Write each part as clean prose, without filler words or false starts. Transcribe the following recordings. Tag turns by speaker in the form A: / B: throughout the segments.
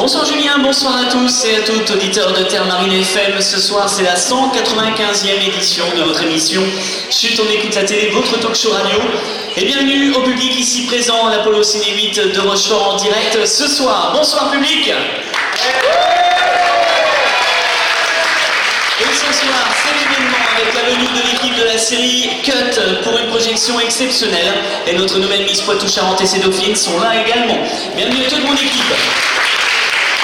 A: Bonsoir Julien, bonsoir à tous et à toutes, auditeurs de Terre Marine FM. Ce soir, c'est la 195e édition de votre émission Chut, on écoute la télé, votre talk show radio. Et bienvenue au public ici présent à l'Apollo Ciné 8 de Rochefort en direct ce soir. Bonsoir public. Et ce soir, cet événement avec la venue de l'équipe de la série Cut pour une projection exceptionnelle. Et notre nouvelle Miss Poitou-Charentes et ses dauphines sont là également. Bienvenue à toute mon équipe.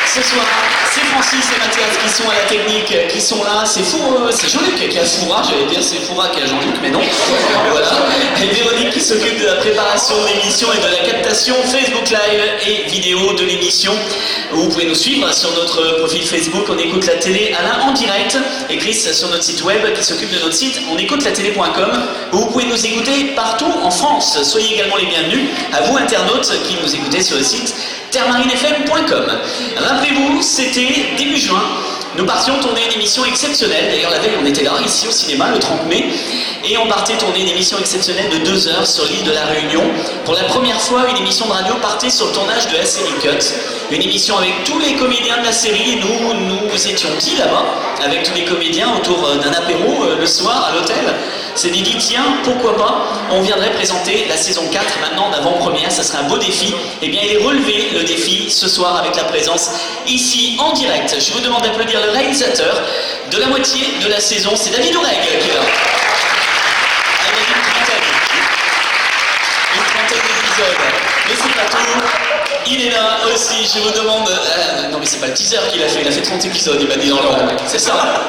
A: Ce soir, c'est Francis et Mathias qui sont à la technique, qui sont là. C'est Jean-Luc qui a Foura, j'allais dire c'est Foura qui a Jean-Luc, mais non. Voilà. Et Véronique qui s'occupe de la préparation de l'émission et de la captation Facebook Live et vidéo de l'émission. Vous pouvez nous suivre sur notre profil Facebook, on écoute la télé Alain en direct. Et Chris sur notre site web qui s'occupe de notre site onécoutelatélé.com, où vous pouvez nous écouter partout en France. Soyez également les bienvenus, à vous internautes qui nous écoutez sur le site terremarinefm.com. Rappelez-vous, c'était début juin. Nous partions tourner une émission exceptionnelle. D'ailleurs, la veille, on était là, ici au cinéma, le 30 mai. Et on partait tourner une émission exceptionnelle de 2 heures sur l'île de la Réunion. Pour la première fois, une émission de radio partait sur le tournage de la série Cut. Une émission avec tous les comédiens de la série. Et nous étions 10 là-bas, avec tous les comédiens autour d'un apéro le soir à l'hôtel. C'est dit, tiens, pourquoi pas, on viendrait présenter la saison 4 maintenant en avant-première, ça serait un beau défi. Eh bien, il est relevé le défi ce soir avec la présence ici en direct. Je vous demande d'applaudir le réalisateur de la moitié de la saison, c'est David Oureg qui est là. Avec une trentaine d'épisodes. Mais c'est pas tout, il est là aussi, je vous demande... non mais c'est pas le teaser qu'il a fait, il a fait 30 épisodes, il m'a dit dans le... C'est ça.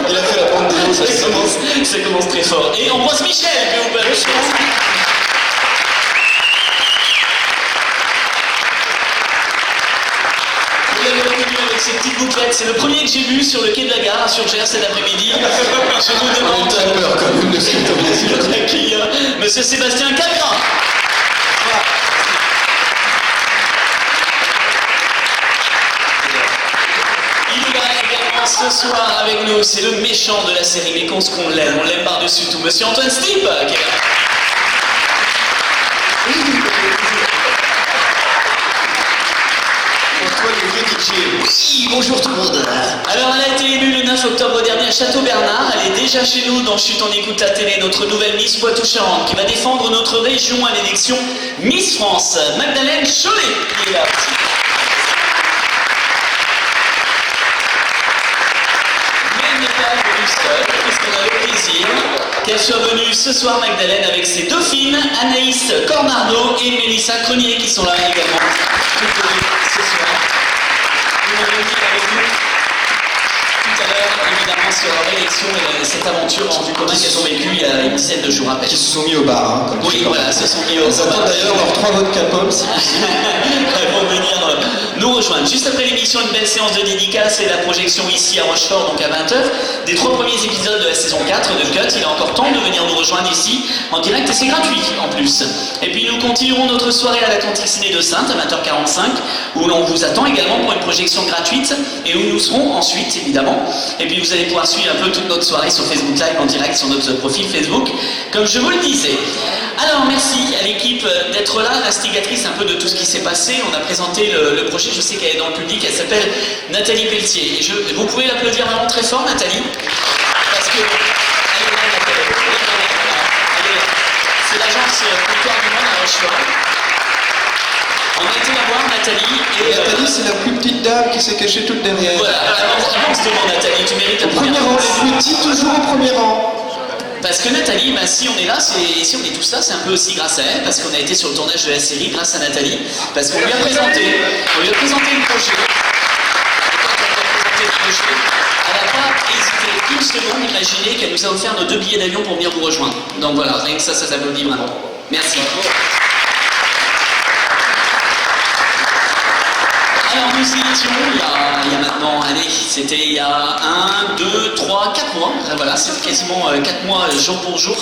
A: Il a fait la bande de ça commence très fort. Et on pose Michel, que vous pouvez Vous l'avez reconnu avec ces petites bouclettes, c'est le premier que j'ai vu sur le quai de la gare à Surgères cet après-midi. Je vous demande d'accueillir Monsieur Sébastien Capra. Ce soir avec nous, c'est le méchant de la série, mais qu'on l'aime, on l'aime par-dessus tout, Monsieur Antoine Stipe, qui est là. Antoine, le DJ. Oui, bonjour tout le monde. Alors, elle a été élue le 9 octobre dernier à Château-Bernard. Elle est déjà chez nous dans Chut, on écoute la télé, notre nouvelle Miss Poitou-Charentes, qui va défendre notre région à l'élection Miss France, Magdalene Chollet, qui est là aussi. Parce qu'on a le plaisir qu'elle soit venue ce soir, Magdalene, avec ses dauphines, Anaïs Cornardo et Mélissa Cronier, qui sont là également. Toutes les deux ce soir. Nous allons venir avec nous tout à l'heure, évidemment, sur leur élection et cette aventure en vue commun qu'elles ont vécue il y a une dizaine de jours à peine.
B: Qui se sont mis au bar. Hein,
A: oui, voilà, se sont mis au bar.
B: Elles attendent d'ailleurs leurs 3 vodka pop, si possible.
A: Elles vont venir nous rejoindre. Juste après l'émission, une belle séance de dédicace et la projection ici à Rochefort, donc à 20h, des 3 premiers épisodes de la saison 4 de Cut. Il est encore temps de venir nous rejoindre ici en direct et c'est gratuit en plus. Et puis nous continuerons notre soirée à l'Atlantique Ciné de Saintes à 20h45, où l'on vous attend également pour une projection gratuite et où nous serons ensuite évidemment. Et puis vous allez pouvoir suivre un peu toute notre soirée sur Facebook Live en direct sur notre profil Facebook, comme je vous le disais. Alors merci à l'équipe d'être là, l'instigatrice un peu de tout ce qui s'est passé. On a présenté le projet, je sais qu'elle est dans le public, elle s'appelle Nathalie Pelletier. Et vous pouvez l'applaudir vraiment très fort, Nathalie, parce que elle est là, Nathalie. C'est l'agence Victoire du Monde à Rochefort. On a été la voir, Nathalie. Et
B: Nathalie, c'est la plus petite dame qui s'est cachée toute derrière.
A: Voilà, avance devant Nathalie, tu mérites un
B: premier rang, les plus petits toujours au premier rang.
A: Parce que Nathalie, bah, si on est là, si on est tous là, c'est un peu aussi grâce à elle, parce qu'on a été sur le tournage de la série grâce à Nathalie, parce qu'on lui a présenté le projet. Elle n'a pas hésité une seconde, imaginez qu'elle nous a offert nos 2 billets d'avion pour venir vous rejoindre. Donc voilà, rien que ça s'applaudit vraiment. Merci. Alors nous y étions il y a maintenant, allez, c'était il y a 1, 2, 3, 4 mois, voilà, c'est quasiment 4 mois jour pour jour,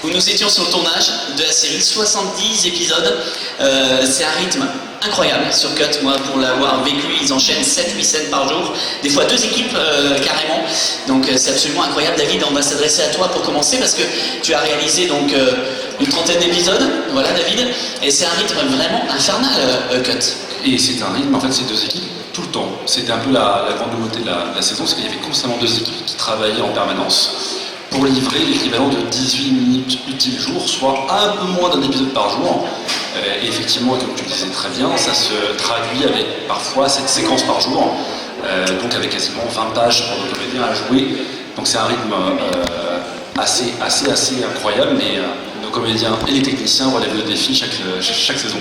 A: où nous étions sur le tournage de la série, 70 épisodes, c'est un rythme incroyable sur Cut, moi pour l'avoir vécu, ils enchaînent 7-8 scènes par jour, des fois 2 équipes carrément, donc c'est absolument incroyable. David, on va s'adresser à toi pour commencer, parce que tu as réalisé donc une trentaine d'épisodes, voilà David, et c'est un rythme vraiment infernal, Cut.
C: Et c'est un rythme, en fait, c'est 2 équipes. tout le temps. C'était un peu la grande nouveauté de la saison, c'est qu'il y avait constamment 2 équipes qui travaillaient en permanence pour livrer l'équivalent de 18 minutes utiles jour, soit un peu moins d'un épisode par jour. Et effectivement, comme tu le disais très bien, ça se traduit avec parfois 7 séquences par jour, donc avec quasiment 20 tâches pour nos comédiens à jouer. Donc c'est un rythme assez incroyable, mais nos comédiens et les techniciens relèvent le défi chaque saison.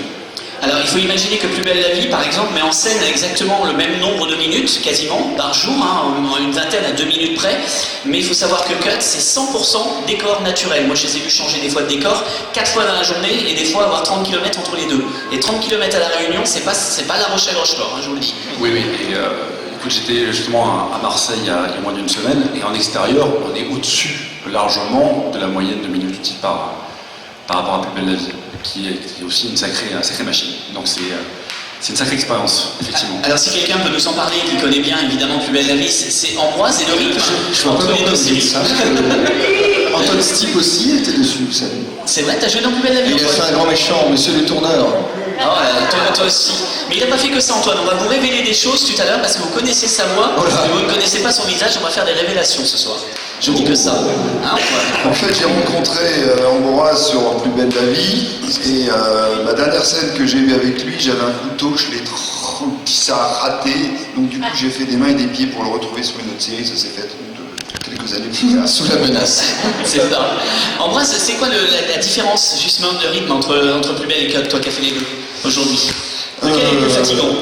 A: Alors il faut imaginer que Plus belle la vie, par exemple, met en scène exactement le même nombre de minutes, quasiment, par jour, en une vingtaine à 2 minutes près. Mais il faut savoir que Cut, c'est 100% décor naturel. Moi je les ai vus changer des fois de décor 4 fois dans la journée et des fois avoir 30 km entre les deux. Et 30 km à La Réunion, c'est pas La Rochelle-Rochefort, je vous le dis.
C: Oui, et écoute, j'étais justement à Marseille il y a moins d'une semaine, et en extérieur, on est au-dessus largement de la moyenne de minutes utiles par rapport à Plus belle la vie, qui est aussi une sacrée machine. Donc c'est une sacrée expérience, effectivement.
A: Alors si quelqu'un peut nous en parler, qui connaît bien évidemment Plus belle la vie, c'est Ambroise et Loïc.
B: Je vois
A: entre
B: pas
A: les deux séries.
B: ça. Antoine Stipe aussi était dessus, vous savez.
A: C'est vrai, t'as joué dans Plus belle la vie?
B: Il a
A: Antoine
B: fait un grand méchant, monsieur le tourneur.
A: Ah ouais, toi aussi. Mais il n'a pas fait que ça, Antoine. On va vous révéler des choses tout à l'heure parce que vous connaissez sa voix, mais vous ne connaissez pas son visage. On va faire des révélations ce soir. Je dis que ça. Hein, Antoine?
D: En fait, j'ai rencontré Ambroise sur Plus belle la vie, et ma dernière scène que j'ai eue avec lui, j'avais un couteau, ça a raté, donc du coup j'ai fait des mains et des pieds pour le retrouver sur une autre série, ça s'est fait quelques années plus tard.
B: Sous la menace.
A: C'est ça. Ambroise, c'est quoi la différence justement de rythme entre Plus belle et Cut, toi qui as fait les deux aujourd'hui? Lequel est le plus fatigant?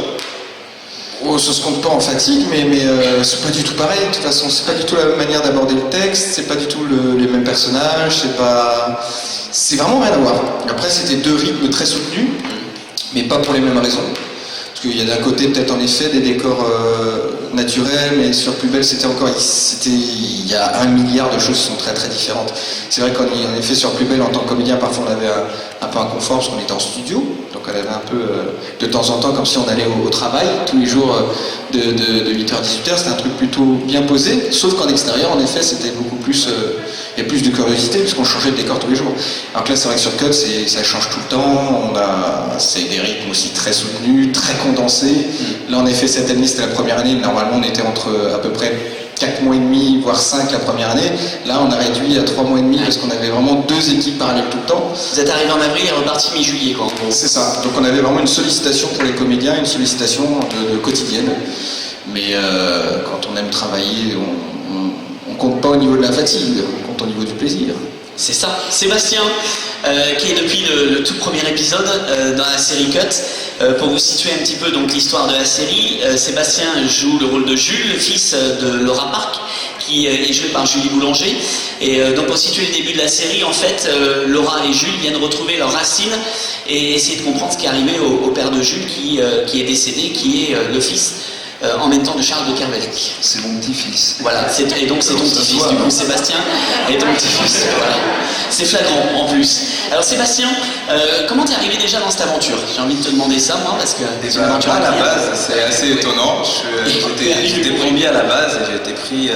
B: Oh, ça se compte pas en fatigue, mais c'est pas du tout pareil. De toute façon, c'est pas du tout la même manière d'aborder le texte, c'est pas du tout les mêmes personnages, c'est vraiment rien à voir. Après, c'était 2 rythmes très soutenus, mais pas pour les mêmes raisons. Parce qu'il y a d'un côté peut-être en effet des décors naturels, mais sur Plus belle, il y a 1 milliard de choses qui sont très très différentes. C'est vrai qu'en effet sur Plus belle, en tant que comédien, parfois on avait un peu un confort parce qu'on était en studio, donc on avait un peu de temps en temps comme si on allait au travail tous les jours de 8h à 18h. C'était un truc plutôt bien posé, sauf qu'en extérieur, en effet, c'était beaucoup plus il y a plus de curiosité puisqu'on changeait de décor tous les jours. Alors que là, c'est vrai que sur Cut, ça change tout le temps. C'est des rythmes aussi très soutenus, très condensés. Là, en effet, cette année, c'était la première année. Normalement, on était entre à peu près 4 mois et demi, voire 5 la première année. Là, on a réduit à 3 mois et demi parce qu'on avait vraiment 2 équipes parallèles tout le temps.
A: Vous êtes arrivé en avril et reparti mi-juillet, quoi, en gros.
B: C'est ça. Donc, on avait vraiment une sollicitation pour les comédiens, une sollicitation de quotidienne. Mais quand on aime travailler, on compte pas au niveau de la fatigue, on compte au niveau du plaisir.
A: C'est ça. Sébastien, qui est depuis le tout premier épisode dans la série Cut. Pour vous situer un petit peu donc l'histoire de la série, Sébastien joue le rôle de Jules, le fils de Laura Park, qui est joué par Julie Boulanger. Et donc pour situer le début de la série, en fait, Laura et Jules viennent retrouver leurs racines et essayer de comprendre ce qui est arrivé au père de Jules qui est décédé, qui est le fils en même temps de Charles de Kervelec.
D: C'est mon petit-fils.
A: Voilà, et donc c'est ton petit-fils, du coup, Sébastien est ton petit-fils. Voilà. C'est flagrant en plus. Alors Sébastien, comment t'es arrivé déjà dans cette aventure? J'ai envie de te demander ça, moi, parce que c'est une aventure
E: à la
A: incroyable.
E: base, c'est assez étonnant. J'étais plombier à la base et j'ai été pris.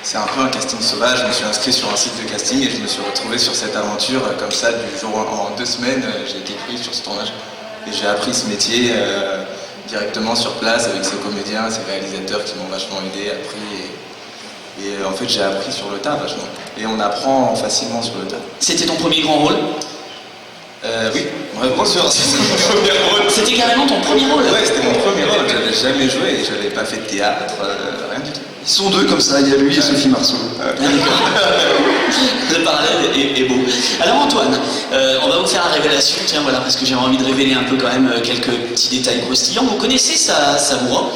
E: C'est un peu un casting sauvage. Je me suis inscrit sur un site de casting et je me suis retrouvé sur cette aventure comme ça du jour en 2 semaines. J'ai été pris sur ce tournage et j'ai appris ce métier directement sur place avec ces comédiens, ces réalisateurs qui m'ont vachement aidé, appris. Et en fait, j'ai appris sur le tas vachement. Et on apprend facilement sur le tas.
A: C'était ton premier grand rôle?
E: Oui, bien sûr, c'était mon premier rôle.
A: C'était carrément ton premier rôle?
E: Ouais, c'était mon premier rôle. J'avais jamais joué, j'avais pas fait de théâtre, rien du tout.
D: Ils sont 2 comme ça, il y a lui et Sophie Marceau.
A: Le parallèle est beau. Alors Antoine, on va vous faire la révélation, tiens voilà, parce que j'ai envie de révéler un peu quand même quelques petits détails croustillants. Vous connaissez sa voix,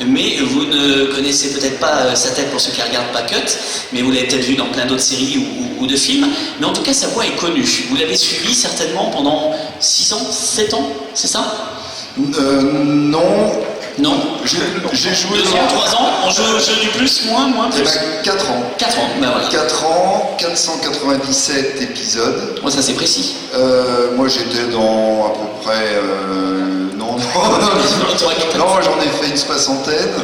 A: mais vous ne connaissez peut-être pas sa tête pour ceux qui ne regardent pas Cut, mais vous l'avez peut-être vu dans plein d'autres séries ou de films. Mais en tout cas, sa voix est connue. Vous l'avez suivi certainement pendant 6 ans, 7 ans, c'est ça?
D: Non.
A: Non.
D: J'ai joué
A: 2 ans, 3 ans, on joue du plus, moins, plus.
D: 4 ans.
A: 4 ans, ben voilà.
D: 4 ans, 497 épisodes.
A: Moi, ça c'est précis.
D: Moi j'étais dans à peu près... non, moi j'en ai fait une 60aine.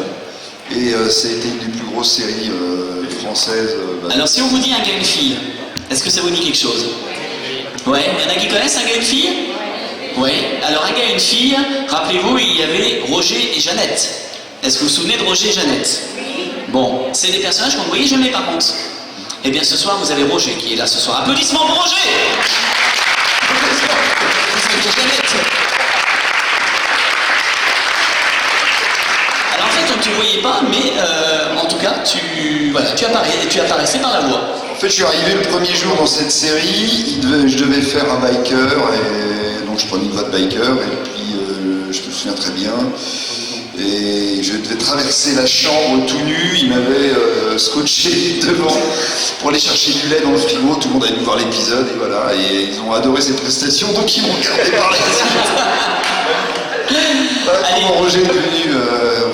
D: Et ça a été une des plus grosses séries françaises.
A: Alors si on vous dit un gars et une fille, est-ce que ça vous dit quelque chose? Ouais, il y en a qui connaissent un gars et une fille? Oui, alors un gars et une fille, rappelez-vous, il y avait Roger et Jeannette. Est-ce que vous vous souvenez de Roger et Jeannette? Bon, c'est des personnages qu'on ne voyait jamais par contre. Eh bien ce soir, vous avez Roger qui est là ce soir. Applaudissements pour Roger. Jeannette. Alors en fait, on ne te voyait pas, mais en tout cas, tu apparaissais par la voix.
D: En fait, je suis arrivé le premier jour dans cette série, je devais faire un biker, et donc je prenais une voix de biker, et puis je me souviens très bien, et je devais traverser la chambre tout nu, il m'avait scotché devant pour aller chercher du lait dans le frigo, tout le monde allait voir l'épisode, et voilà, et ils ont adoré cette prestation, donc ils m'ont gardé par la suite. Voilà comment Roger est devenu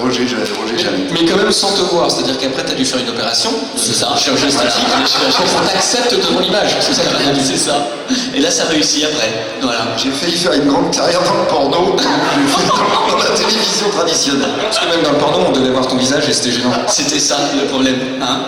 D: Roger Jeannette.
B: Mais quand même sans te voir, c'est-à-dire qu'après tu as dû faire une opération,
A: C'est ça.
B: chirurgie esthétique, on t'accepte devant l'image, c'est ça que tu as dit.
A: C'est ça. Et là, ça réussit après. Voilà.
D: J'ai failli faire une grande carrière dans le porno, j'ai fait dans la télévision traditionnelle.
B: Parce que même dans le porno, on devait voir ton visage et c'était gênant.
A: C'était ça le problème. Hein.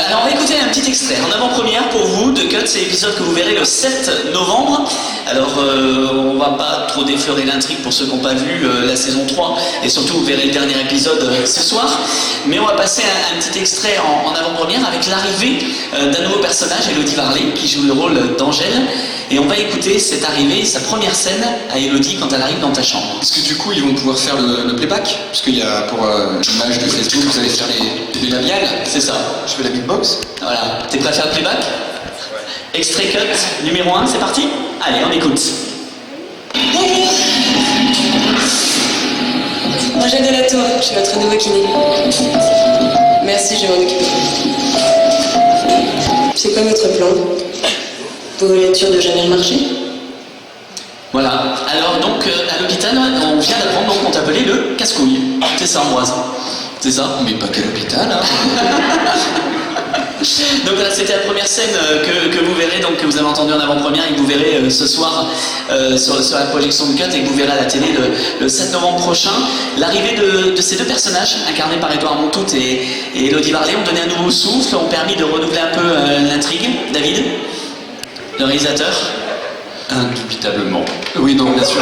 A: Alors on va écouter un petit extrait en avant-première pour vous de Cut, c'est l'épisode que vous verrez le 7 novembre. Alors on va pas trop déflorer l'intrigue pour ceux qui n'ont pas vu la saison 3 et surtout vous verrez le dernier épisode ce soir. Mais on va passer un petit extrait en avant-première avec l'arrivée d'un nouveau personnage, Elodie Varlet, qui joue le rôle d'Angèle. Et on va écouter cette arrivée, sa première scène à Elodie quand elle arrive dans ta chambre.
B: Parce que du coup, ils vont pouvoir faire le playback, parce qu'il y a pour l'image de Facebook, vous allez faire les labiales.
A: C'est ça.
D: Je fais la beatbox.
A: Voilà. T'es prêt à faire le playback? Extrait Cut numéro 1, c'est parti? Allez, on écoute.
F: Angèle Delatour, je suis votre nouveau kiné. Merci, je vais m'en occuper. C'est quoi votre plan? Vous voulez être sûr de jamais marcher?
A: Voilà. Alors donc à l'hôpital, on vient d'apprendre donc qu'on t'appelait le casse-couille. C'est ça, Ambroise. C'est ça?
B: Mais pas qu'à l'hôpital, hein.
A: Donc voilà, c'était la première scène que vous verrez, donc que vous avez entendu en avant-première et que vous verrez ce soir sur la projection de Cut et que vous verrez à la télé le 7 novembre prochain. L'arrivée de ces deux personnages, incarnés par Édouard Montout et Elodie Varlet, ont donné un nouveau souffle, ont permis de renouveler un peu l'intrigue. David, le réalisateur?
C: Indubitablement. Oui, non, bien sûr.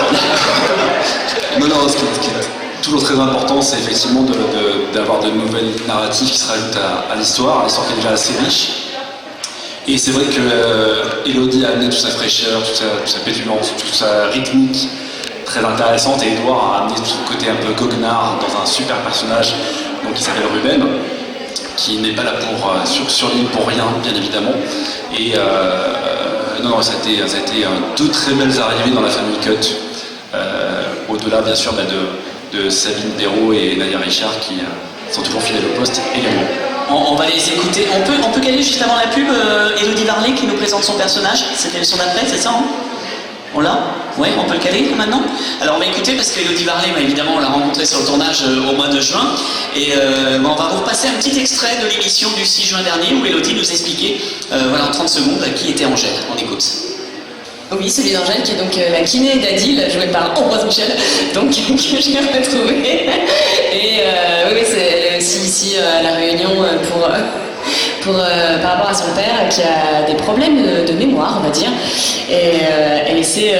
C: Non, ce qui est toujours très important, c'est effectivement d'avoir de nouvelles narratives qui se rajoutent à l'histoire qui est déjà assez riche. Et c'est vrai que Elodie a amené toute sa fraîcheur, toute sa pétulance, toute sa rythmique très intéressante, et Édouard a amené tout son côté un peu goguenard dans un super personnage donc, qui s'appelle Ruben, qui n'est pas là sur l'île pour rien, bien évidemment. Et non, ça a été deux très belles arrivées dans la famille Cut, au-delà bien sûr de Sabine Béraud et Nadia Richard qui sont toujours fidèles au poste également.
A: On va les écouter. On peut caler juste avant la pub Elodie Varlet qui nous présente son personnage. C'était le son d'après, c'est ça, hein? On l'a? Ouais, on peut le caler maintenant? Alors on va écouter parce qu'Elodie Varlet, évidemment, on l'a rencontrée sur le tournage au mois de juin. Et on va vous repasser un petit extrait de l'émission du 6 juin dernier où Elodie nous expliquait, en 30 secondes, qui était Angèle. On écoute.
F: Oui, celui d'Angèle qui est donc la kiné d'Adil, jouée par Ambroise Michel, donc que j'ai retrouvé. Et oui, c'est elle est aussi ici à La Réunion par rapport à son père qui a des problèmes de mémoire, on va dire. Et elle essaie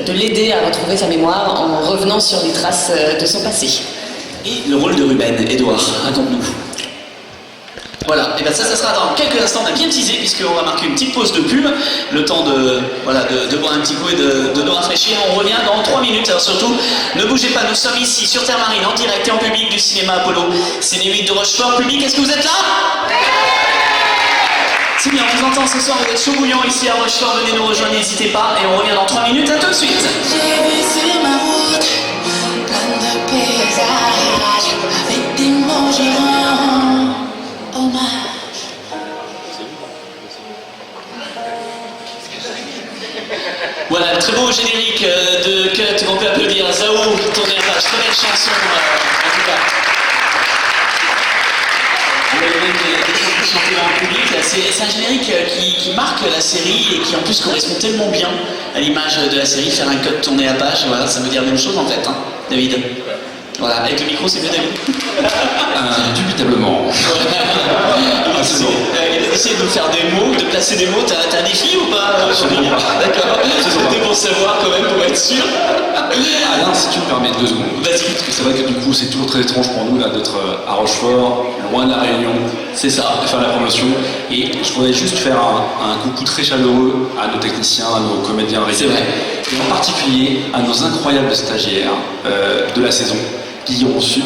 F: de l'aider à retrouver sa mémoire en revenant sur les traces de son passé.
A: Et le rôle de Ruben, Édouard, raconte-nous. Voilà, et bien ça sera dans quelques instants, on a bien teasé puisqu'on va marquer une petite pause de pub, le temps de boire un petit coup et de nous rafraîchir. On revient dans 3 minutes, alors surtout, ne bougez pas, nous sommes ici sur Terre Marine, en direct et en public du cinéma Apollo, Ciné 8 de Rochefort. Public, est-ce que vous êtes là? C'est bien, on vous entend ce soir, vous êtes chaud bouillant ici à Rochefort, venez nous rejoindre, n'hésitez pas, et on revient dans 3 minutes, à tout de suite.
G: J'ai vu sur ma route plein de paysages avec des mots je rends hommage.
A: Voilà, très beau générique de Cut, on peut applaudir Zao, tournez la page, très belle chanson en tout cas. Vous avez des chanter en public, c'est un générique qui marque la série et qui en plus correspond tellement bien à l'image de la série. Faire un cut tourner la page, voilà, ça veut dire la même chose en fait, hein, David. Voilà, avec le micro c'est mieux David.
C: Indubitablement.
A: Ah, c'est bon. essayer de nous faire des mots, de placer des mots. T'as un défi ou pas, Jean-Louis? D'accord. C'était pour savoir quand même, pour être sûr.
C: Alain, si tu me permets 2 secondes.
A: Vas-y.
C: Parce que c'est vrai que du coup, c'est toujours très étrange pour nous là d'être à Rochefort, loin de la Réunion.
A: C'est ça.
C: De faire la promotion. Et je voudrais juste faire un coucou très chaleureux à nos techniciens, à nos comédiens
A: C'est
C: réguliers.
A: vrai.
C: Et en particulier à nos incroyables stagiaires de la saison qui ont subi,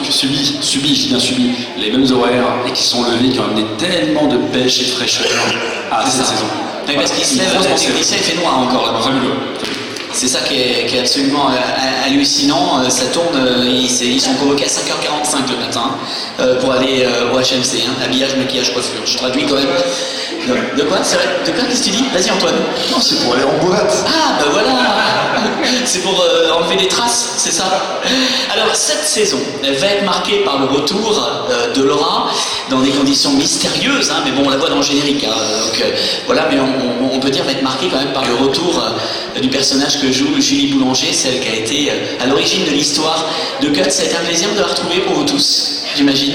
C: je dis bien subi, les mêmes horaires et qui sont levés, qui ont amené tellement de pêche et de fraîcheur à
A: C'est
C: cette
A: ça.
C: saison.
A: Oui, parce qu'il se
C: Une
A: lève,
C: grosse
A: le
C: pensée.
A: technicien il fait noir encore là.
C: Fabuleux.
A: C'est ça qui est absolument hallucinant. Ça tourne, ils sont convoqués à 5h45 le matin pour aller au HMC. Habillage, maquillage, coiffure. Je traduis quand même. De quoi? C'est vrai? De quoi? Qu'est-ce que tu dis? Vas-y Antoine.
D: Non, c'est pour aller en boîte.
A: Ah bah voilà. C'est pour enlever des traces, c'est ça. Alors cette saison, elle va être marquée par le retour de Laura dans des conditions mystérieuses, mais bon on la voit dans le générique. Donc voilà, mais on peut dire va être marquée quand même par le retour du personnage que joue Julie Boulanger, celle qui a été à l'origine de l'histoire de Cut. Ça a été un plaisir de la retrouver pour vous tous, j'imagine.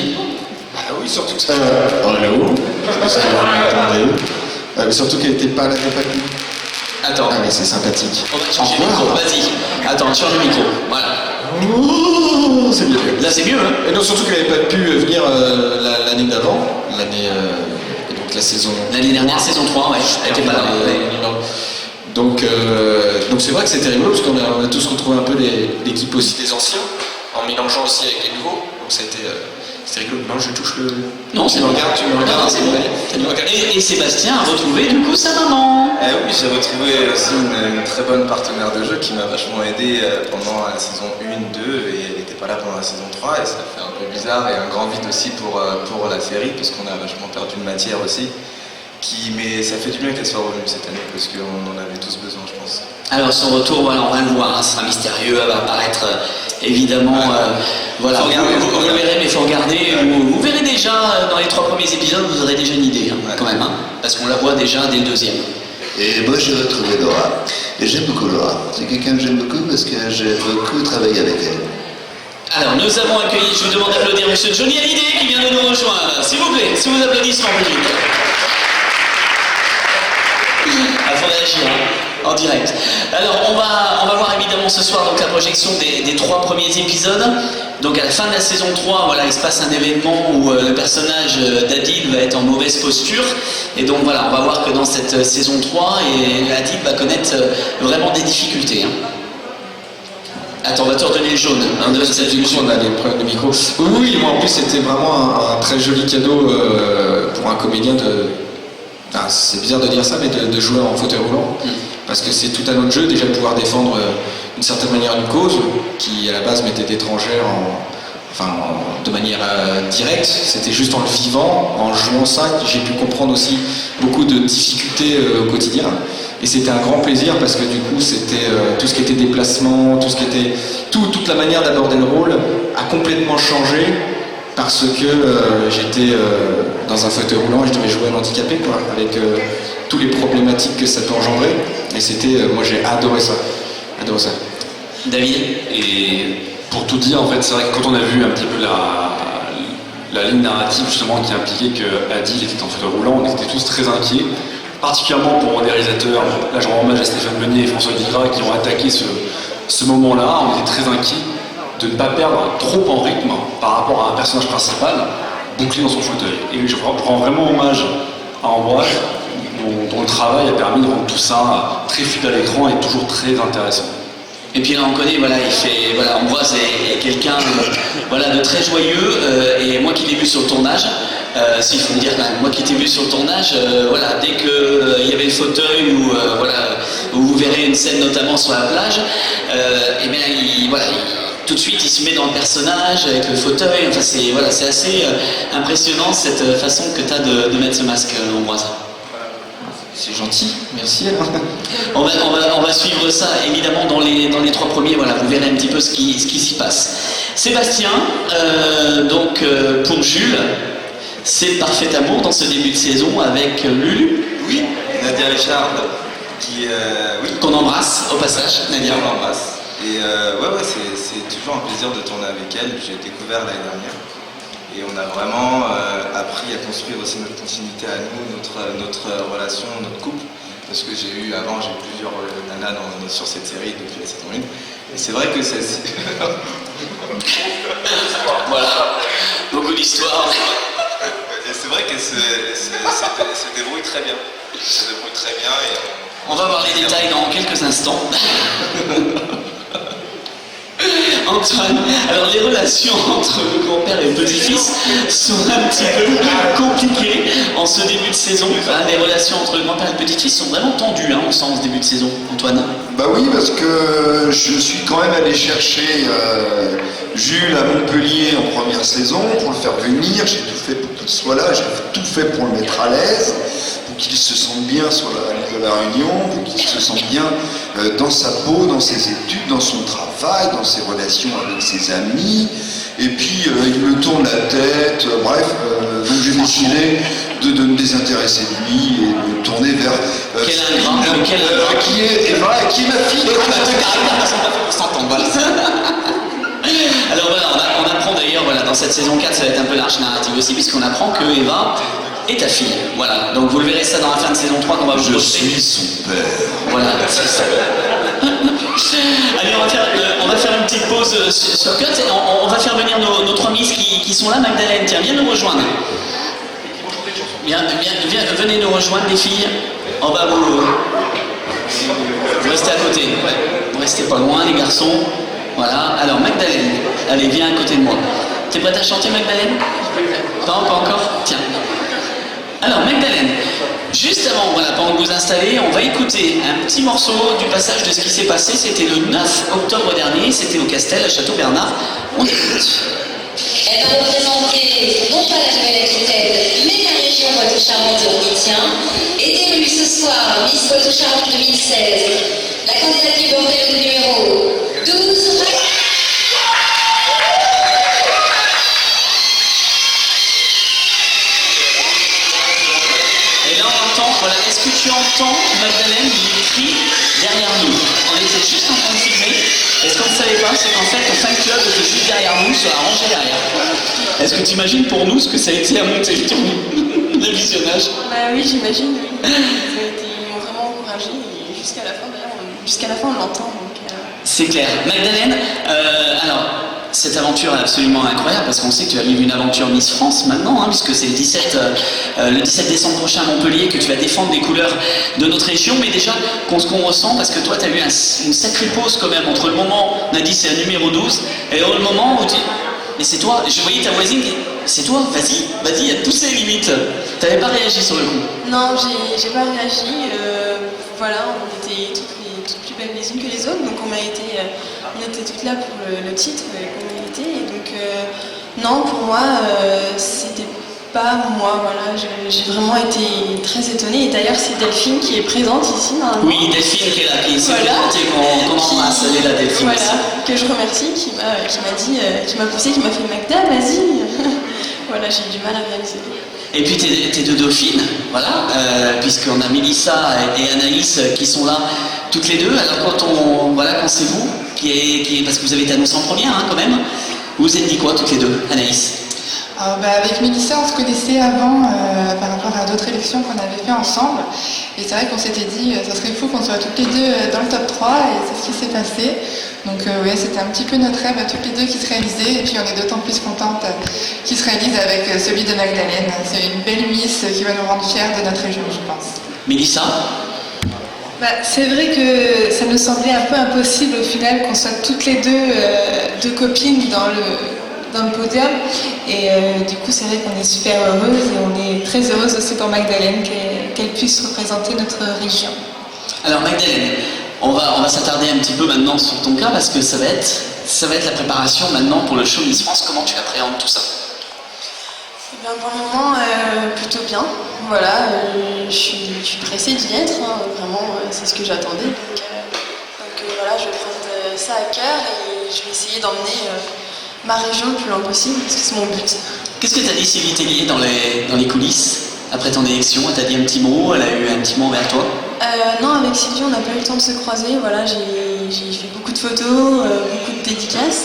B: Ah oui, surtout que ça. Hello. Surtout qu'elle n'était pas là, elle n'a pas pu.
A: Attends,
B: Ah oui, c'est sympathique.
A: on va changer
B: Au
A: le micro,
B: revoir.
A: vas-y. Attends, change le micro, voilà.
B: Oh, c'est bien.
A: Là c'est mieux, hein.
B: Et non, surtout qu'elle n'avait pas pu venir l'année d'avant, et donc la saison.
A: L'année dernière, saison 3, ouais, elle était pas là. Ouais.
B: Donc c'est vrai que c'était rigolo parce qu'on a tous retrouvé un peu l'équipe aussi des anciens, en mélangeant aussi avec les nouveaux. Donc c'était rigolo. Non, je touche le.
A: Non, c'est
B: tu me
A: bon.
B: regardes, tu me
A: Non,
B: regardes.
A: non, c'est bon.
B: Tu me regardes.
A: Et Sébastien a retrouvé du coup sa maman.
E: Oui, j'ai retrouvé aussi une très bonne partenaire de jeu qui m'a vachement aidé pendant la saison 1, 2 et elle n'était pas là pendant la saison 3 et ça fait un peu bizarre et un grand vide aussi pour la série parce qu'on a vachement perdu de matière aussi. Mais ça fait du bien qu'elle soit revenue cette année parce qu'on en avait tous besoin, je pense.
A: Alors son retour, voilà, on va le voir, ce sera mystérieux, elle va apparaître évidemment. Voilà,
E: Faut regarder,
A: vous le verrez, mais il faut regarder. Vous verrez déjà dans les 3 premiers épisodes, vous aurez déjà une idée quand même, parce qu'on la voit déjà dès le 2e.
H: Et moi j'ai retrouvé Laura, et j'aime beaucoup Laura. C'est quelqu'un que j'aime beaucoup parce que j'ai beaucoup travaillé avec elle.
A: Alors nous avons accueilli, je vous demande d'applaudir M. Johnny Hallyday qui vient de nous rejoindre. S'il vous plaît, sous vos applaudissements, Brigitte. Il faut réagir en direct. Alors on va voir évidemment ce soir donc la projection des 3 premiers épisodes. Donc à la fin de la saison 3, voilà, il se passe un événement où le personnage d'Adil va être en mauvaise posture. Et donc voilà, on va voir que dans cette saison 3, Adil va connaître vraiment des difficultés. Attends, on va te redonner le jaune.
B: De cette émission, on a des problèmes de micro. Oui, moi en plus c'était vraiment un très joli cadeau pour un comédien de. Enfin, c'est bizarre de dire ça, mais de jouer en fauteuil roulant. Parce que c'est tout un autre jeu, déjà de pouvoir défendre d'une certaine manière une cause qui à la base m'était étrangère de manière directe. C'était juste en le vivant, en jouant ça, que j'ai pu comprendre aussi beaucoup de difficultés au quotidien. Et c'était un grand plaisir parce que du coup c'était tout ce qui était déplacement, tout ce qui était. Toute la manière d'aborder le rôle a complètement changé parce que j'étais dans un fauteuil roulant et je devais jouer un handicapé, quoi, avec tous les problématiques que ça peut engendrer. Et c'était, moi j'ai adoré ça.
A: David.
C: Et pour tout dire, en fait, c'est vrai que quand on a vu un petit peu la ligne narrative justement qui impliquait que Adil était en fauteuil roulant, on était tous très inquiets, particulièrement pour des réalisateurs. Là, je rends hommage à Stéphane Meunier et François Digras qui ont attaqué ce moment-là. On était très inquiets de ne pas perdre trop en rythme par rapport à un personnage principal bouclé dans son fauteuil. Et je rends vraiment hommage à Ambroise, dont le travail a permis de rendre tout ça très fluide à l'écran et toujours très intéressant.
A: Et puis là on connaît, voilà, Ambroise est quelqu'un de très joyeux, et moi qui l'ai vu sur le tournage, s'il faut le dire quand même, moi qui t'ai vu sur le tournage, dès qu'il y avait le fauteuil où vous verrez une scène notamment sur la plage, tout de suite il se met dans le personnage avec le fauteuil. Enfin c'est assez impressionnant cette façon que tu as de mettre ce masque, Ambroise.
B: C'est gentil, merci.
A: On va suivre ça évidemment dans les 3 premiers, voilà, vous verrez un petit peu ce qui s'y passe. Sébastien, pour Jules, c'est Parfait Amour dans ce début de saison avec Lulu.
E: Oui, Nadia Richard,
A: Qu'on embrasse au passage, Nadia.
E: on l'embrasse. Et c'est toujours un plaisir de tourner avec elle, j'ai découvert l'année dernière. Et on a vraiment appris à construire aussi notre continuité à nous, notre relation, notre couple. Parce que j'ai plusieurs nanas sur cette série depuis la saison 1. Et c'est vrai que c'est...
A: Voilà, beaucoup d'histoires.
E: Et c'est vrai qu'elle se débrouille très bien. Elle se débrouille très bien et
A: On va voir les détails dans quelques instants. Antoine, alors les relations entre le grand-père et le petit-fils sont un petit peu compliquées en ce début de saison. Enfin, les relations entre le grand-père et le petit-fils sont vraiment tendues, on sent en ce début de saison, Antoine.
D: Bah oui, parce que je suis quand même allé chercher Jules à Montpellier en première saison pour le faire venir. J'ai tout fait pour qu'il soit là, j'ai tout fait pour le mettre à l'aise, pour qu'il se sente bien sur la ligne de la Réunion, pour qu'il se sente bien dans sa peau, dans ses études, dans son travail, dans ses relations avec ses amis. Et puis il me tourne la tête, bref, donc j'ai décidé de me désintéresser de lui et de me tourner vers
A: Quel ingrat,
D: qui est ma fille.
A: On s'entend, voilà. Alors voilà, on apprend d'ailleurs, voilà, dans cette saison 4, ça va être un peu l'arche narrative aussi, puisqu'on apprend que Eva est ta fille. Voilà, donc vous le verrez ça dans la fin de saison 3 qu'on va vous poster.
H: Je suis son père.
A: Voilà, c'est ça. Allez, on va faire une petite pause sur Cut et on va faire venir nos 3 miss qui sont là. Magdalene, tiens, viens nous rejoindre. Venez nous rejoindre les filles. On va vous restez à côté. Ouais. Vous restez pas loin les garçons. Voilà, alors Magdalene, allez, viens à côté de moi. T'es prête à chanter, Magdalene? Non, pas encore? Tiens. Alors, Magdalene, juste avant, voilà, pendant que vous installez, on va écouter un petit morceau du passage de ce qui s'est passé. C'était le 9 octobre dernier, c'était au Castel, à Château-Bernard. On écoute.
I: Elle va représenter non pas la Nouvelle-Aquitaine, mais la région Poitou-Charentes et Orbitien. Est élue ce soir Miss Poitou-Charentes 2016. La candidate qui portait le numéro 12.
A: Et là, on entend, voilà, est-ce que tu entends, Magdalene, les cris derrière nous? On était juste en train de filmer. Et ce qu'on ne savait pas, c'est qu'en fait, le fan club était juste derrière nous, sur la rangée derrière. Est-ce que tu imagines pour nous ce que ça a été à monter le visionnage?
J: Bah oui, j'imagine. Ils m'ont vraiment encouragé et jusqu'à la fin, d'ailleurs, on l'entend.
A: C'est clair. Magdalene, alors, cette aventure est absolument incroyable parce qu'on sait que tu vas vivre une aventure Miss France maintenant, puisque c'est le 17 décembre prochain à Montpellier que tu vas défendre les couleurs de notre région. Mais déjà, ce qu'on ressent, parce que toi, tu as eu une sacrée pause quand même entre le moment, on a dit c'est un numéro 12, et le moment où tu... Mais c'est toi, je voyais ta voisine, c'est toi, vas-y, à te pousser limite. T'avais pas réagi sur le coup?
J: Non, j'ai pas réagi. Voilà, on était toutes plus belles les unes que les autres, donc on était toutes là pour le titre qu'on méritait. Et donc, non, pour moi, c'était pas moi, voilà, j'ai vraiment été très étonnée. Et d'ailleurs, c'est Delphine qui est présente ici, normalement.
A: Oui, Delphine qui est là, qui s'est
J: Voilà.
A: présentée, qu'on embrasse, elle est là, Delphine.
J: Voilà, que je remercie, qui m'a poussé, qui m'a fait Magda, vas-y. Voilà, j'ai eu du mal à réaliser.
A: Et puis tes deux dauphines, voilà, puisqu'on a Mélissa et Anaïs qui sont là toutes les deux. Alors quand c'est vous, parce que vous avez été annoncé en première quand même, vous vous êtes dit quoi toutes les deux, Anaïs?
K: Avec Mélissa, on se connaissait avant par rapport à d'autres élections qu'on avait fait ensemble. Et c'est vrai qu'on s'était dit, ça serait fou qu'on soit toutes les deux dans le top 3, et c'est ce qui s'est passé. Donc ouais, c'était un petit peu notre rêve à toutes les deux qui se réalisait. Et puis on est d'autant plus contente qu'il se réalise avec celui de Magdalene. C'est une belle Miss qui va nous rendre fiers de notre région, je pense.
A: Mélissa?
J: C'est vrai que ça nous semblait un peu impossible au final qu'on soit toutes les deux copines dans le podium. Et du coup, c'est vrai qu'on est super heureuse et on est très heureuse aussi pour Magdalene qu'elle puisse représenter notre région.
A: Alors Magdalene, on va s'attarder un petit peu maintenant sur ton cas parce que ça va être la préparation maintenant pour le show Miss France. Comment tu appréhendes tout ça?
J: Eh bien, pour le moment, plutôt bien. Voilà, je suis pressée d'y être, vraiment, c'est ce que j'attendais. Donc voilà, je vais prendre ça à cœur et je vais essayer d'emmener ma région le plus loin possible, parce que c'est mon but.
A: Qu'est-ce que t'as dit Sylvie Tellier dans les coulisses après ton élection? Elle t'a dit un petit mot? Elle a eu un petit mot vers toi?
J: Non, avec Sylvie, on n'a pas eu le temps de se croiser. Voilà, j'ai fait beaucoup de photos, beaucoup de dédicaces.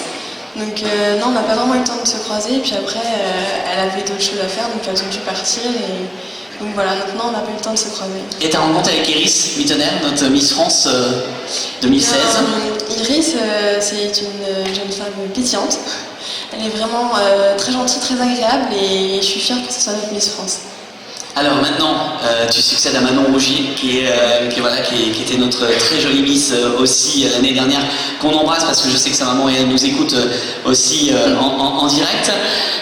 J: Donc non, on n'a pas vraiment eu le temps de se croiser. Et puis après, elle avait d'autres choses à faire, donc elles ont dû partir. Et donc voilà, maintenant on n'a pas eu le temps de se croiser.
A: Et ta rencontre avec Iris Mittener, notre Miss France 2016?
J: Iris, c'est une jeune femme pétillante. Elle est vraiment très gentille, très agréable et je suis fière que ce soit notre Miss France.
A: Alors maintenant, tu succèdes à Manon Rougier, qui était notre très jolie Miss aussi l'année dernière, qu'on embrasse parce que je sais que sa maman elle nous écoute aussi en direct.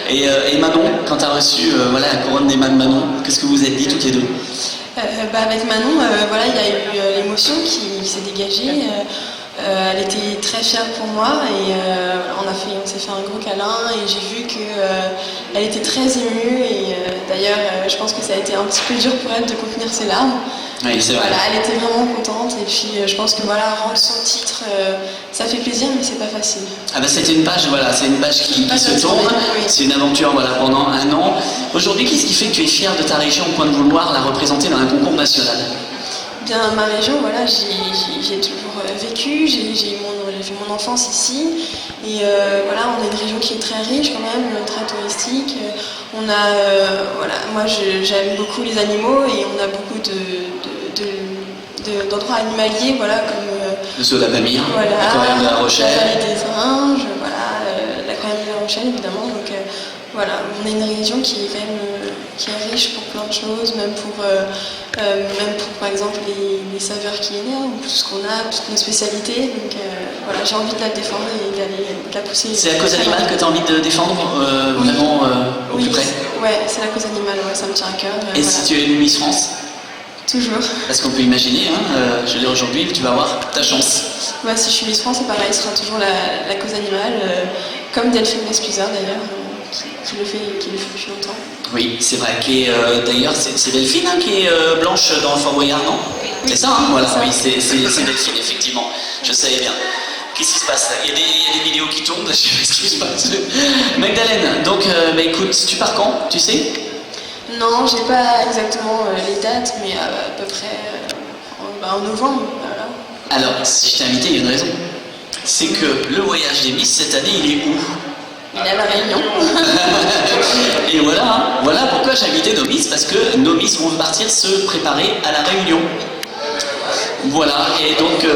A: Et Manon, quand tu as reçu la couronne des mains de Manon, qu'est-ce que vous êtes dit toutes les deux?
J: Avec Manon, il y a eu l'émotion qui s'est dégagée. Elle était très fière pour moi et on s'est fait un gros câlin et j'ai vu qu'elle était très émue et d'ailleurs je pense que ça a été un petit peu dur pour elle de contenir ses larmes.
A: Oui, c'est vrai.
J: Voilà, elle était vraiment contente et puis je pense que rendre son titre, ça fait plaisir mais c'est pas facile.
A: Ah bah c'était une page, c'est une page qui se tourne,
J: oui.
A: C'est une aventure pendant un an. Aujourd'hui, qu'est-ce qui fait que tu es fière de ta région au point de vouloir la représenter dans un concours national?
J: Bien, ma région, j'ai toujours vécu, j'ai fait mon enfance ici et on est une région qui est très riche quand même, très touristique. On a, moi j'aime beaucoup les animaux et on a beaucoup d'endroits animaliers, comme
A: le zoo de la Pamire, l'aquarium de La Rochelle,
J: la vallée des singes, l'aquarium de La Rochelle évidemment. Donc on est une région qui est quand même qui est riche pour plein de choses, même pour par exemple les saveurs qui énervent, tout ce qu'on a, toutes nos spécialités. Donc j'ai envie de la défendre et d'aller la pousser.
A: C'est la cause animale que tu as envie de défendre vraiment au plus près?
J: Ouais, c'est la cause animale, ça me tient à cœur.
A: Et si tu es une Miss France?
J: Toujours.
A: Parce qu'on peut imaginer, je l'ai aujourd'hui, tu vas avoir ta chance.
J: Si je suis Miss France, c'est pareil, ce sera toujours la cause animale, comme Delphine Lescuzard d'ailleurs, qui le fait depuis longtemps.
A: Oui, c'est vrai. D'ailleurs, c'est Delphine qui est blanche dans le Fort Boyard, non? Oui. C'est ça, voilà. Oui, c'est Delphine, effectivement. Je savais bien. Qu'est-ce qui se passe là? Il y a des vidéos qui tournent, je sais pas ce qui se passe. Magdalène, donc, écoute, tu pars quand? Tu sais?
J: Non, j'ai pas exactement les dates, mais à peu près en novembre. Voilà.
A: Alors, si je t'ai invité, il y a une raison. C'est que le voyage des Miss cette année, il est où?
J: Il est à La Réunion.
A: Et voilà pourquoi j'ai invité nos Miss, parce que nos Miss vont partir se préparer à La Réunion. Voilà, et donc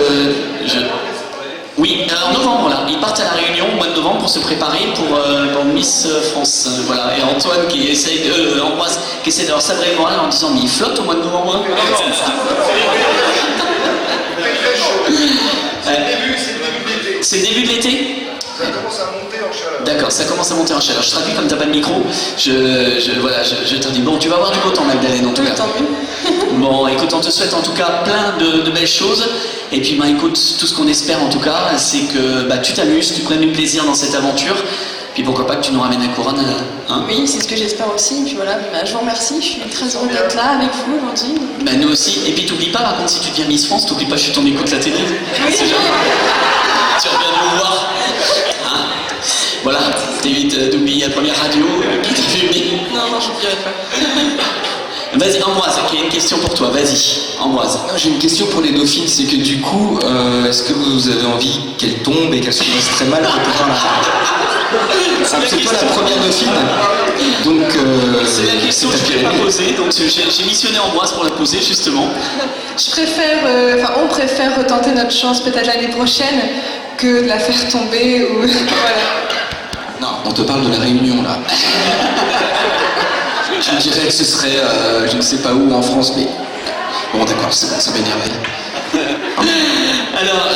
A: oui, en novembre là, ils partent à La Réunion au mois de novembre pour se préparer pour Miss France. Voilà, et Antoine Ambroise qui essaie de leur sabrer le moral en disant mais il flotte au mois de novembre. C'est le début de l'été.
D: Ça commence à monter en chaleur.
A: D'accord, ça commence à monter en chaleur. Je traduis comme t'as pas de micro. Je te dis, bon, tu vas avoir du beau temps, Magdalène, en tout cas. Bon, écoute, on te souhaite en tout cas plein de belles choses. Et puis, écoute, tout ce qu'on espère en tout cas, c'est que tu t'amuses, tu prennes du plaisir dans cette aventure. Puis pourquoi pas que tu nous ramènes la couronne.
J: Oui, c'est ce que j'espère aussi. Et puis voilà, je vous remercie. Je suis très heureuse d'être là avec vous aujourd'hui.
A: Nous aussi. Et puis, t'oublies pas, par contre, si tu deviens Miss France, t'oublies pas, je suis ton écoute la télé.
J: Oui.
A: Tu reviens nous voir. Voilà, t'évites d'oublier la première radio qui t'a fait oublier.
J: Non, je n'oublierai pas.
A: Vas-y, Ambroise, il y a une question pour toi, vas-y, Ambroise.
B: J'ai une question pour les dauphines, c'est que du coup, est-ce que vous avez envie qu'elles tombent et qu'elles se passent très mal pour pouvoir la... C'est toi la première dauphine, donc
A: c'est la question que je ne pas poser, donc j'ai missionné Ambroise pour la poser justement.
K: On préfère retenter notre chance peut-être l'année prochaine que de la faire tomber ou... voilà.
B: Non, on te parle de la Réunion là. Je dirais que ce serait, je ne sais pas où en France, mais bon d'accord, c'est bon, ça m'énerve.
A: Alors,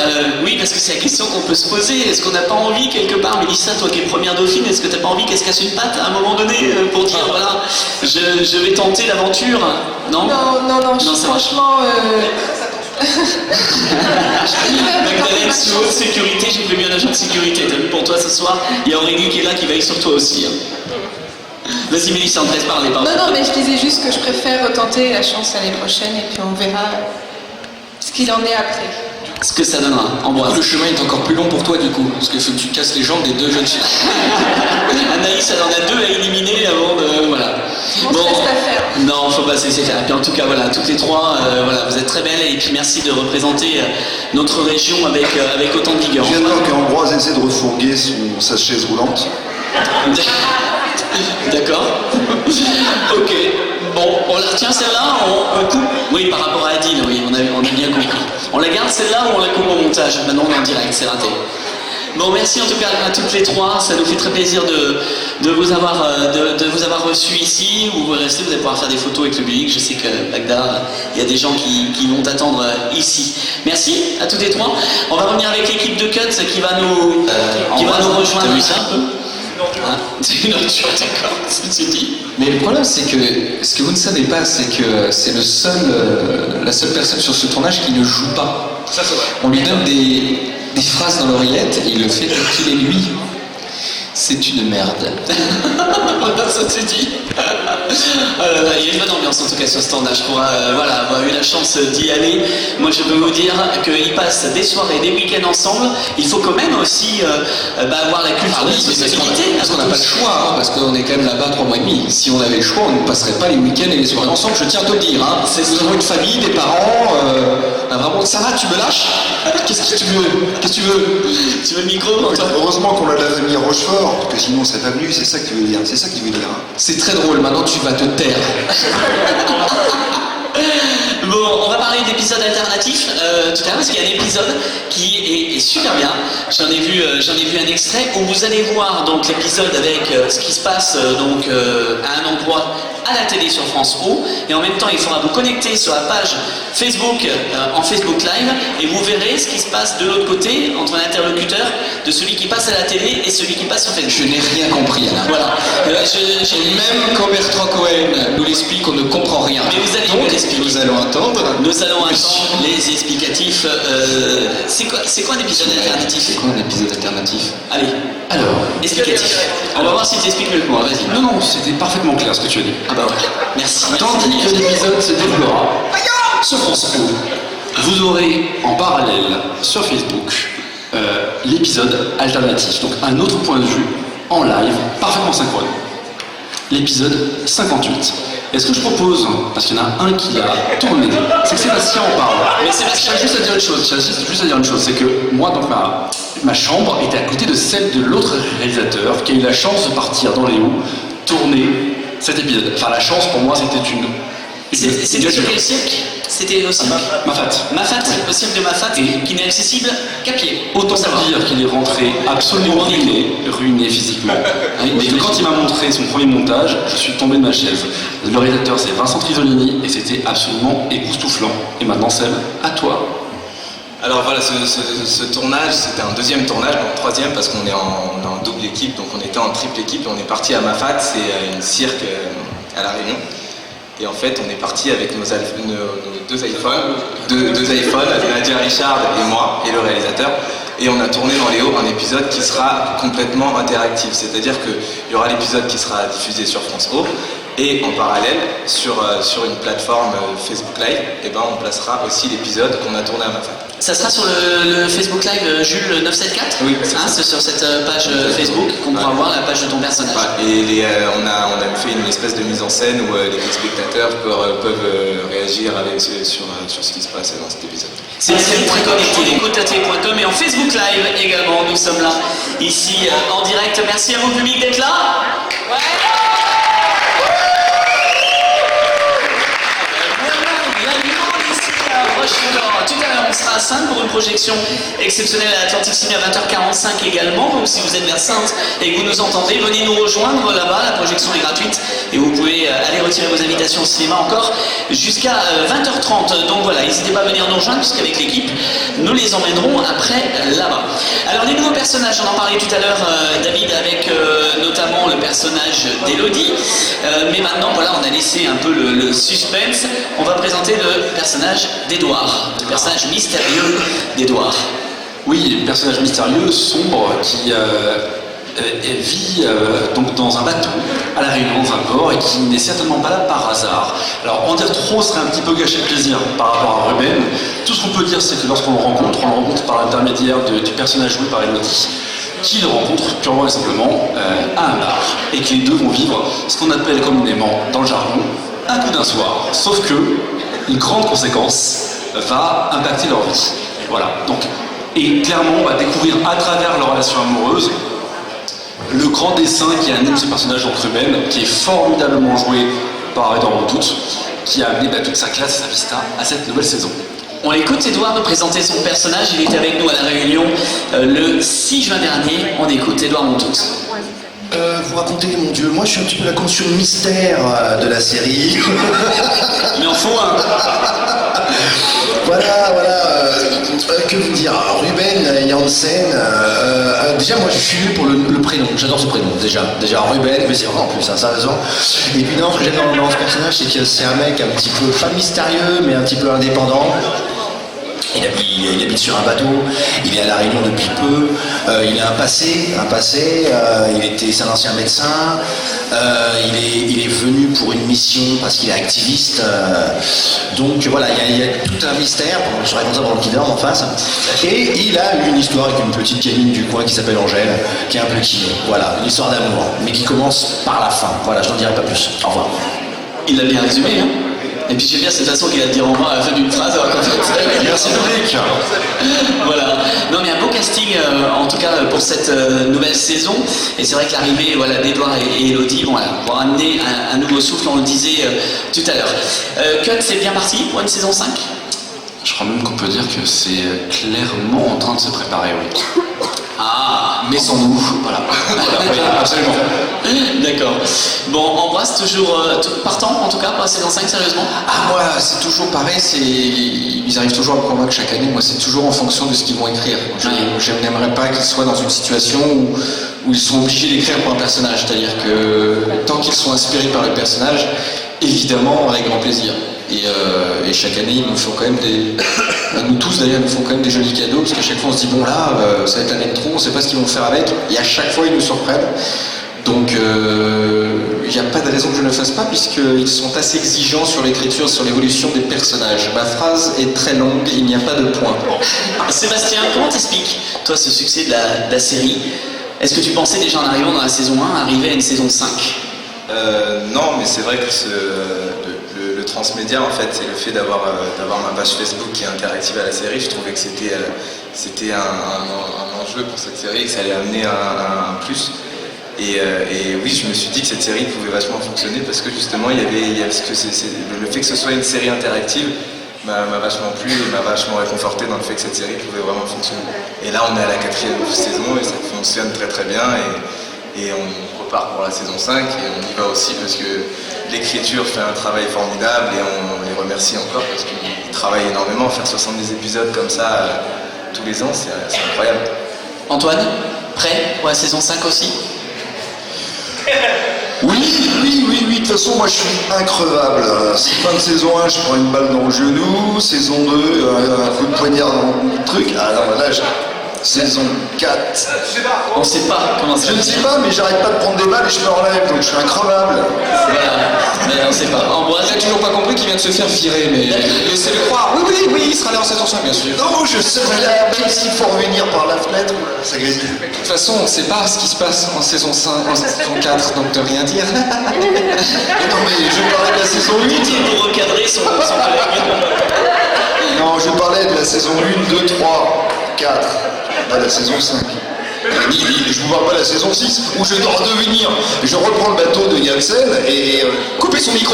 A: oui, parce que c'est la question qu'on peut se poser. Est-ce qu'on n'a pas envie quelque part, Mélissa, toi qui es première dauphine, est-ce que tu n'as pas envie qu'elle se casse une patte à un moment donné pour dire voilà, je vais tenter l'aventure? Non,
J: franchement...
A: Magdalène, sous haute sécurité, j'ai prévu un agent de sécurité. T'as vu, pour toi ce soir, il y a Aurélie qui est là qui veille sur toi aussi. Vas-y Mélissa, on te laisse parler.
K: Non, mais je disais juste que je préfère retenter la chance l'année prochaine et puis on verra ce qu'il en est après.
D: Du
A: ce que ça donnera. Ambroise.
B: Le chemin est encore plus long pour toi du coup, parce qu'il faut que tu casses les jambes des deux jeunes filles.
A: Anaïs, elle en a 2 à éliminer avant de... Voilà. Non, faut pas se laisser faire. Et puis en tout cas, voilà, toutes les 3, voilà, vous êtes très belles et puis merci de représenter notre région avec autant de vigueur.
D: Je viens de voir qu'Ambroise essaie de refourguer sa chaise roulante.
A: D'accord. Ok. Bon, on la retient celle-là, on coupe. Oui, par rapport à Adine, oui, on a bien compris. On la garde celle-là ou on la coupe au montage? Maintenant on est en direct, c'est raté. Bon, merci en tout cas à toutes les 3, ça nous fait très plaisir de vous avoir reçus ici, où vous restez, vous allez pouvoir faire des photos avec le public. Je sais que Bagdad, il y a des gens qui vont t'attendre ici. Merci à toutes les 3. On va revenir avec l'équipe de Cut qui va nous rejoindre.
B: T'as vu ça un peu?
A: Ah, c'est une autre chose, d'accord, c'est dit.
B: Mais le problème, c'est que ce que vous ne savez pas, c'est que c'est la seule personne sur ce tournage qui ne joue pas.
C: Ça, c'est vrai.
B: On lui donne des phrases dans l'oreillette et il le fait comme qu'il est lui. C'est une merde.
A: Voilà, ça c'est dit. Oh là là, il y a une bonne ambiance en tout cas sur ce tournage pour avoir eu la chance d'y aller. Moi je peux vous dire qu'ils passent des soirées, des week-ends ensemble. Il faut quand même aussi avoir la culture de responsabilité.
B: Parce qu'on n'a pas le choix, hein, parce qu'on est quand même là-bas 3 mois et demi. Si on avait le choix, on ne passerait pas les week-ends et les soirées ensemble, je tiens à te le dire. Hein. Nous avons une famille, des parents. Vraiment, ça va, tu me lâches? Qu'est-ce que tu veux?
A: Tu veux le micro?
D: Heureusement qu'on a de la famille Rochefort, parce que sinon on serait pas venu, c'est ça que tu veux dire. C'est ça qu'il veut dire. Hein.
B: C'est très drôle, maintenant tu vas te taire.
A: Bon, on va parler d'épisodes alternatifs tout à l'heure parce qu'il y a un épisode qui est super bien. J'en ai vu un extrait où vous allez voir donc l'épisode avec ce qui se passe donc à un endroit à la télé sur France O, et en même temps il faudra vous connecter sur la page Facebook en Facebook Live et vous verrez ce qui se passe de l'autre côté entre l'interlocuteur de celui qui passe à la télé et celui qui passe sur Facebook.
B: Je n'ai rien compris Alain.
A: Voilà.
B: Même quand Bertrand Cohen nous l'explique, on ne comprend rien.
A: Mais vous allez
B: donc,
A: nous l'expliquer.
B: Nous allons attendre
A: les explicatifs. C'est quoi un épisode alternatif?
B: C'est quoi un épisode alternatif?
A: Allez.
B: Alors,
A: explicatif. On va voir si tu expliques mieux que moi, vas-y.
C: Non, c'était parfaitement clair ce que tu as dit.
A: Ah bah voilà, merci.
C: Tandis que l'épisode se développera sur France O, vous aurez en parallèle sur Facebook l'épisode alternatif, donc un autre point de vue en live, parfaitement synchrone. L'épisode 58. Et ce que je propose, parce qu'il y en a un qui a tourné, c'est que Sébastien en parle.
A: Mais Sébastien,
C: je tiens juste à dire une chose, c'est que moi, donc ma chambre était à côté de celle de l'autre réalisateur qui a eu la chance de partir dans les hauts, tourner cet épisode. Enfin, la chance pour moi, c'était une
A: C'était sur quel cirque? C'était au cirque
C: Mafat.
A: Mafat, au cirque de Mafat, qui n'est accessible qu'à pied.
C: Autant dire qu'il est rentré absolument ruiné physiquement. Et que quand il m'a montré son premier montage, je suis tombé de ma chaise. Le réalisateur, c'est Vincent Trisolini, et c'était absolument époustouflant. Et maintenant, Seb, à toi.
E: Alors voilà, ce tournage, c'était un deuxième tournage, donc troisième, parce qu'on est en double équipe, donc on était en triple équipe. On est parti à Mafat, c'est une cirque à La Réunion. Et en fait, on est parti avec nos deux iPhones, Nadia Richard et moi, et le réalisateur. Et on a tourné dans les hauts un épisode qui sera complètement interactif. C'est-à-dire qu'il y aura l'épisode qui sera diffusé sur France O. Et en parallèle, sur une plateforme Facebook Live, et ben on placera aussi l'épisode qu'on a tourné à Mafat.
A: Ça sera sur le Facebook Live Jules 974.
E: Oui, c'est
A: sur cette page Facebook qu'on pourra voir, la page de ton personnage.
E: Et on a fait une espèce de mise en scène où les spectateurs peuvent réagir sur ce qui se passe dans cet épisode.
A: C'est très connecté, écoute.tv.com et en Facebook Live également, nous sommes là, ici en direct. Merci à vous, public, d'être là. Tout à l'heure, on sera à Sainte pour une projection exceptionnelle à l'Atlantic Ciné à 20h45 également. Donc, si vous êtes vers Sainte et que vous nous entendez, venez nous rejoindre là-bas. La projection est gratuite et vous pouvez aller retirer vos invitations au cinéma encore jusqu'à 20h30. Donc voilà, n'hésitez pas à venir nous rejoindre puisqu'avec l'équipe, nous les emmènerons après là-bas. Alors, les nouveaux personnages, on en parlait tout à l'heure, David, avec notamment le personnage d'Elodie. Mais maintenant, voilà, on a laissé un peu le suspense. On va présenter le personnage d'Edouard, le personnage mystérieux d'Edouard.
C: Oui, personnage mystérieux, sombre, qui elle vit donc dans un bateau à La Réunion, dans un port, et qui n'est certainement pas là par hasard. Alors en dire trop serait un petit peu gâcher le plaisir par rapport à Ruben. Tout ce qu'on peut dire, c'est que lorsqu'on le rencontre, on le rencontre par l'intermédiaire du personnage joué par Elodie, qui le rencontre purement et simplement à un bar, et que les deux vont vivre ce qu'on appelle communément dans le jargon un coup d'un soir. Sauf que une grande conséquence va impacter leur vie. Voilà. Donc, et clairement, on va découvrir à travers leur relation amoureuse le grand dessin qui anime ce personnage donc Ruben, qui est formidablement joué par Edouard Montout, qui a amené toute sa classe et sa vista à cette nouvelle saison.
A: On écoute Edouard nous présenter son personnage. Il était avec nous à La Réunion le 6 juin dernier. On écoute Edouard Montout.
L: Vous racontez, mon Dieu, moi je suis un petit peu la caution mystère de la série.
A: Il en faut un.
L: Voilà, que vous dire, Ruben Janssen, déjà moi je suis venu pour le prénom, j'adore ce prénom, déjà Ruben, mais c'est vrai en plus, sérieusement. Et puis non, ce que j'aime dans ce personnage, c'est que c'est un mec un petit peu, pas mystérieux, mais un petit peu indépendant. Il habite sur un bateau, il est à La Réunion depuis peu, il a un passé, c'est un ancien médecin, il est venu pour une mission parce qu'il est activiste, donc voilà, il y a tout un mystère, je serais responsable pendant qu'il dort en face, et il a une histoire avec une petite gamine du coin qui s'appelle Angèle, qui est un peu kiné, voilà, une histoire d'amour, mais qui commence par la fin, voilà, je n'en dirai pas plus, au revoir.
A: Il l'a bien résumé, hein. Et puis j'aime bien cette façon qu'il va te dire au revoir à la fin d'une phrase. Alors qu'en fait,
C: merci Dominique.
A: Voilà. Non mais un beau casting en tout cas pour cette nouvelle saison. Et c'est vrai que l'arrivée d'Edouard et Elodie vont amener un nouveau souffle, on le disait tout à l'heure. Cut, c'est bien parti pour une saison 5 ?
C: Je crois même qu'on peut dire que c'est clairement en train de se préparer, oui.
A: Ah,
C: mais sans nous, voilà. Oui, absolument.
A: D'accord. Bon, Ambroise, toujours partant en tout cas pour la saison 5, sérieusement ?
B: Ah, moi, c'est toujours pareil, ils arrivent toujours à me convaincre chaque année. Moi, c'est toujours en fonction de ce qu'ils vont écrire. Je n'aimerais pas qu'ils soient dans une situation où ils sont obligés d'écrire pour un personnage. C'est-à-dire que tant qu'ils sont inspirés par le personnage, évidemment, avec grand plaisir. Et chaque année, ils nous font quand même nous tous d'ailleurs, ils nous font quand même des jolis cadeaux, parce qu'à chaque fois on se dit, bon là, ça va être l'année de trop, on ne sait pas ce qu'ils vont faire avec, et à chaque fois ils nous surprennent. Donc il n'y a pas de raison que je ne le fasse pas, puisqu'ils sont assez exigeants sur l'écriture, sur l'évolution des personnages. Ma phrase est très longue, il n'y a pas de point.
A: Sébastien, comment t'expliques, toi, ce succès de la série ? Est-ce que tu pensais déjà en arrivant dans la saison 1 arriver à une saison 5 ?
E: Non, mais c'est vrai que le transmédia, en fait, c'est le fait d'avoir ma page Facebook qui est interactive à la série. Je trouvais que c'était un enjeu pour cette série, que ça allait amener un plus. Et oui, je me suis dit que cette série pouvait vachement fonctionner parce que justement, il y avait le fait que ce soit une série interactive m'a vachement plu et m'a vachement réconforté dans le fait que cette série pouvait vraiment fonctionner. Et là, on est à la 4e saison et ça fonctionne très très bien. Et on repart pour la saison 5 et on y va aussi parce que l'écriture fait un travail formidable et on les remercie encore parce qu'ils travaillent énormément. Faire 70 épisodes comme ça tous les ans, c'est incroyable.
A: Antoine, prêt pour la saison 5 aussi ?
D: Oui, de toute façon, moi je suis increvable. Fin de saison 1, je prends une balle dans le genou. Saison 2, un coup de poignard dans le truc. Ah non, là, saison 4.
A: On ne sait pas comment ça va.
D: Je ne sais pas, mais j'arrête pas de prendre des balles et je me relève, donc je suis increvable.
A: Voilà, mais on ne sait pas. Ambroise,
B: Il n'a toujours pas compris qu'il vient de se faire virer, mais laissez-le croire. Oui, il sera là en saison 5, bien sûr.
D: Non, je serai là, même s'il faut revenir par la fenêtre, ça grésille.
B: De toute façon, on ne sait pas ce qui se passe en saison 5, en saison 4, donc de rien dire.
D: Non, mais je parlais de la saison 8.
A: pour recadrer son collègue.
D: Non, je parlais de la saison 1, 2, 3, 4. Pas la saison 5. Je vous parle pas de la saison 6 où je dois redevenir. Je reprends le bateau de Janssen et couper son micro.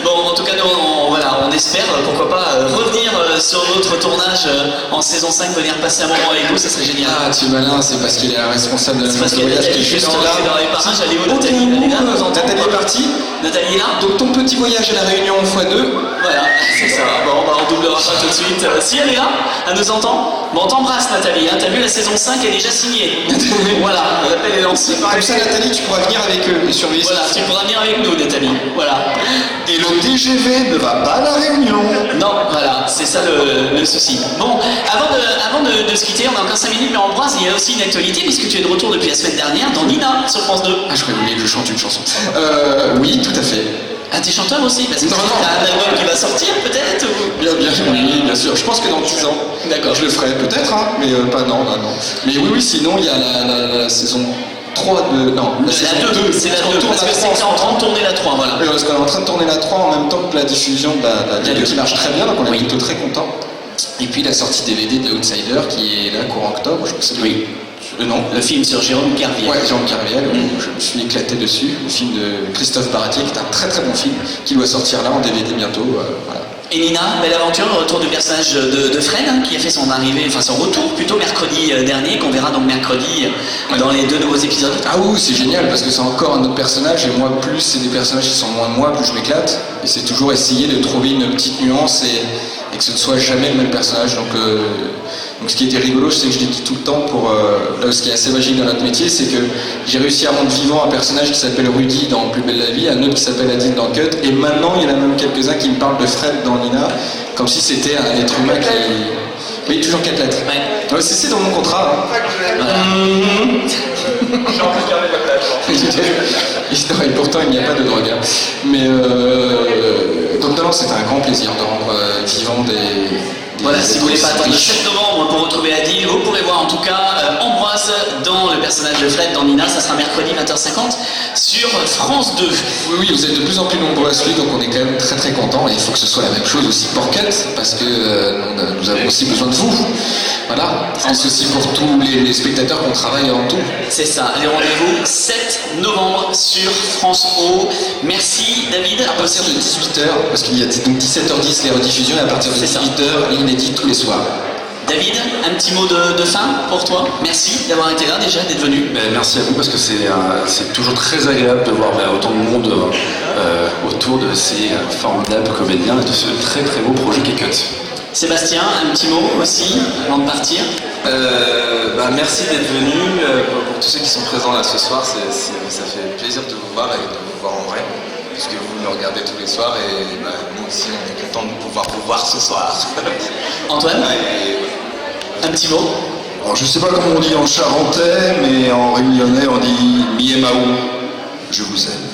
A: Bon, en tout cas, nous, on espère, pourquoi pas, revenir sur votre tournage en saison 5, venir passer un moment avec vous, ça serait génial.
B: Ah, tu es malin, c'est parce qu'il est la responsable de la
A: parce
B: de voyage qui est juste là.
A: Dans les parages, allez où Nathalie ? Elle est là, nous entend.
B: Nathalie est partie.
A: Nathalie est là ?
B: Donc ton petit voyage à la Réunion x2.
A: Voilà, c'est ça. Bon, on doublera pas tout de suite. Si elle est là, elle nous entend. Bon, on t'embrasse Nathalie, hein. T'as vu la saison saison 5 est déjà signée. Voilà, l'appel est lancé.
B: Comme ça, Nathalie, tu pourras venir avec eux et surveiller.
A: Voilà, tu pourras venir avec nous, Nathalie. Voilà.
D: Et le TGV ne va pas à la Réunion.
A: Non, voilà, c'est ça le souci. Bon, avant de se quitter, on a encore 5 minutes, mais Ambroise, il y a aussi une actualité, puisque tu es de retour depuis la semaine dernière dans Nina, sur France 2.
B: Ah, je croyais que vous vouliez que je chante une chanson. Oui, tout à fait.
A: Ah, t'es chanteur aussi? Parce que
B: Non, non.
A: t'as un album qui va sortir, peut-être ou...
B: Oui, bien sûr. Je pense que dans 10 ans,
A: D'accord.
B: je le ferai peut-être, hein, mais pas non. Mais oui, sinon, il y a la saison 3 de... Non, la saison 2.
A: C'est la 2,
B: On tourne
A: parce que
B: la
A: c'est
B: 3
A: que t'es en train de tourner la 3, voilà.
B: Oui, parce qu'on est en train de tourner la 3 en même temps que la diffusion de la 2 qui marche très bien, donc on est plutôt très content. Et puis la sortie DVD de Outsider qui est là courant octobre, je crois que c'est non.
A: Le film sur Jérôme Kerviel.
B: Ouais, Jérôme Kerviel, je me suis éclaté dessus. Le film de Christophe Baratier, qui est un très très bon film, qui doit sortir là en DVD bientôt. Voilà.
A: Et Nina, belle aventure, le retour du personnage de Fred, hein, qui a fait son arrivée, enfin son retour plutôt mercredi dernier, qu'on verra donc mercredi dans les 2 nouveaux épisodes.
B: Ah oui, c'est génial, parce que c'est encore un autre personnage, et moi, plus c'est des personnages qui sont moins de moi, plus je m'éclate. Et c'est toujours essayer de trouver une petite nuance et que ce ne soit jamais le même personnage. Donc ce qui était rigolo, c'est que je l'ai dit tout le temps, là, ce qui est assez magique dans notre métier, c'est que j'ai réussi à rendre vivant un personnage qui s'appelle Rudy dans Plus belle la vie, un autre qui s'appelle Adine dans Cut, et maintenant il y en a même quelques-uns qui me parlent de Fred dans Nina, comme si c'était un être humain qui... Oui, toujours 4 lettres. Ouais. C'est dans mon contrat. Hein. J'ai en plus gardé la plage. Et pourtant il n'y a pas de drogue. Hein. Mais donc non, c'était un grand plaisir de rendre vivant des...
A: Voilà, si vous voulez pas attendre le 7 novembre pour retrouver Adil, vous pourrez voir en tout cas Ambroise dans le personnage de Fred dans Nina, ça sera mercredi 20h50 sur France 2.
B: Oui, vous êtes de plus en plus nombreux à suivre, donc on est quand même très très contents et il faut que ce soit la même chose aussi pour Cut, parce que nous avons aussi besoin de vous. Voilà, c'est aussi pour tous les spectateurs qu'on travaille en tout.
A: C'est ça, les rendez-vous 7 novembre sur France O. Merci David.
B: À partir de 18h, parce qu'il y a donc 17h10 les rediffusions, et à partir de 18h, inédit tous les soirs.
A: David, un petit mot de fin pour toi. Merci d'avoir été là déjà, d'être venu.
C: Merci à vous parce que c'est toujours très agréable de voir autant de monde autour de ces formidables comédiens et de ce très très beau projet qu'est Cut.
A: Sébastien, un petit mot aussi avant de partir.
E: Merci d'être venu. Pour tous ceux qui sont présents là ce soir, ça fait plaisir de vous voir et de vous voir en vrai, puisque vous me regardez tous les soirs et nous aussi on est content de pouvoir vous voir ce soir.
A: Antoine, un petit mot.
D: Alors, je sais pas comment on dit en charentais, mais en réunionnais on dit Miemaou, je vous aime.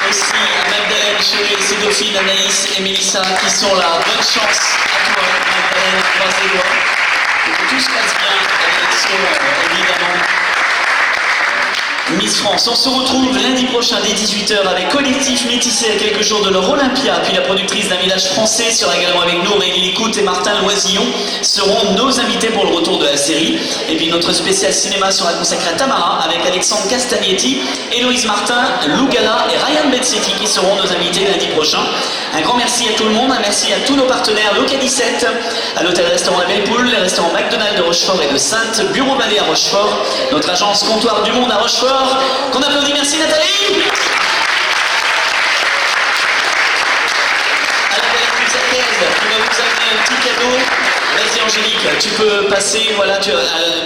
A: Aussi à Magdalene, Chérie, Sédophine, Anaïs et Mélissa qui sont là. Bonne chance à toi, Magdalene, croise les doigts. Que tout se passe bien à l'élection, évidemment. Miss France, on se retrouve lundi prochain dès 18h avec Collectif Métissé à quelques jours de leur Olympia, puis la productrice d'un village français sera également avec nous, Aurélie Licoute et Martin Loisillon seront nos invités pour le retour de la série. Et puis notre spécial cinéma sera consacré à Tamara avec Alexandre Castagnetti, Héloïse Martin, Lou Gala et Ryan Bensetti qui seront nos invités lundi prochain. Un grand merci à tout le monde, un merci à tous nos partenaires Loca 17, à l'hôtel-restaurant La Belle Poule, les restaurants McDonald's de Rochefort et de Sainte, Bureau Vallée à Rochefort, notre agence Comptoir du Monde à Rochefort. Qu'on applaudit, merci Nathalie. À la Belle Zacaise, qui va vous amener un petit cadeau. Vas-y Angélique, tu peux passer, voilà,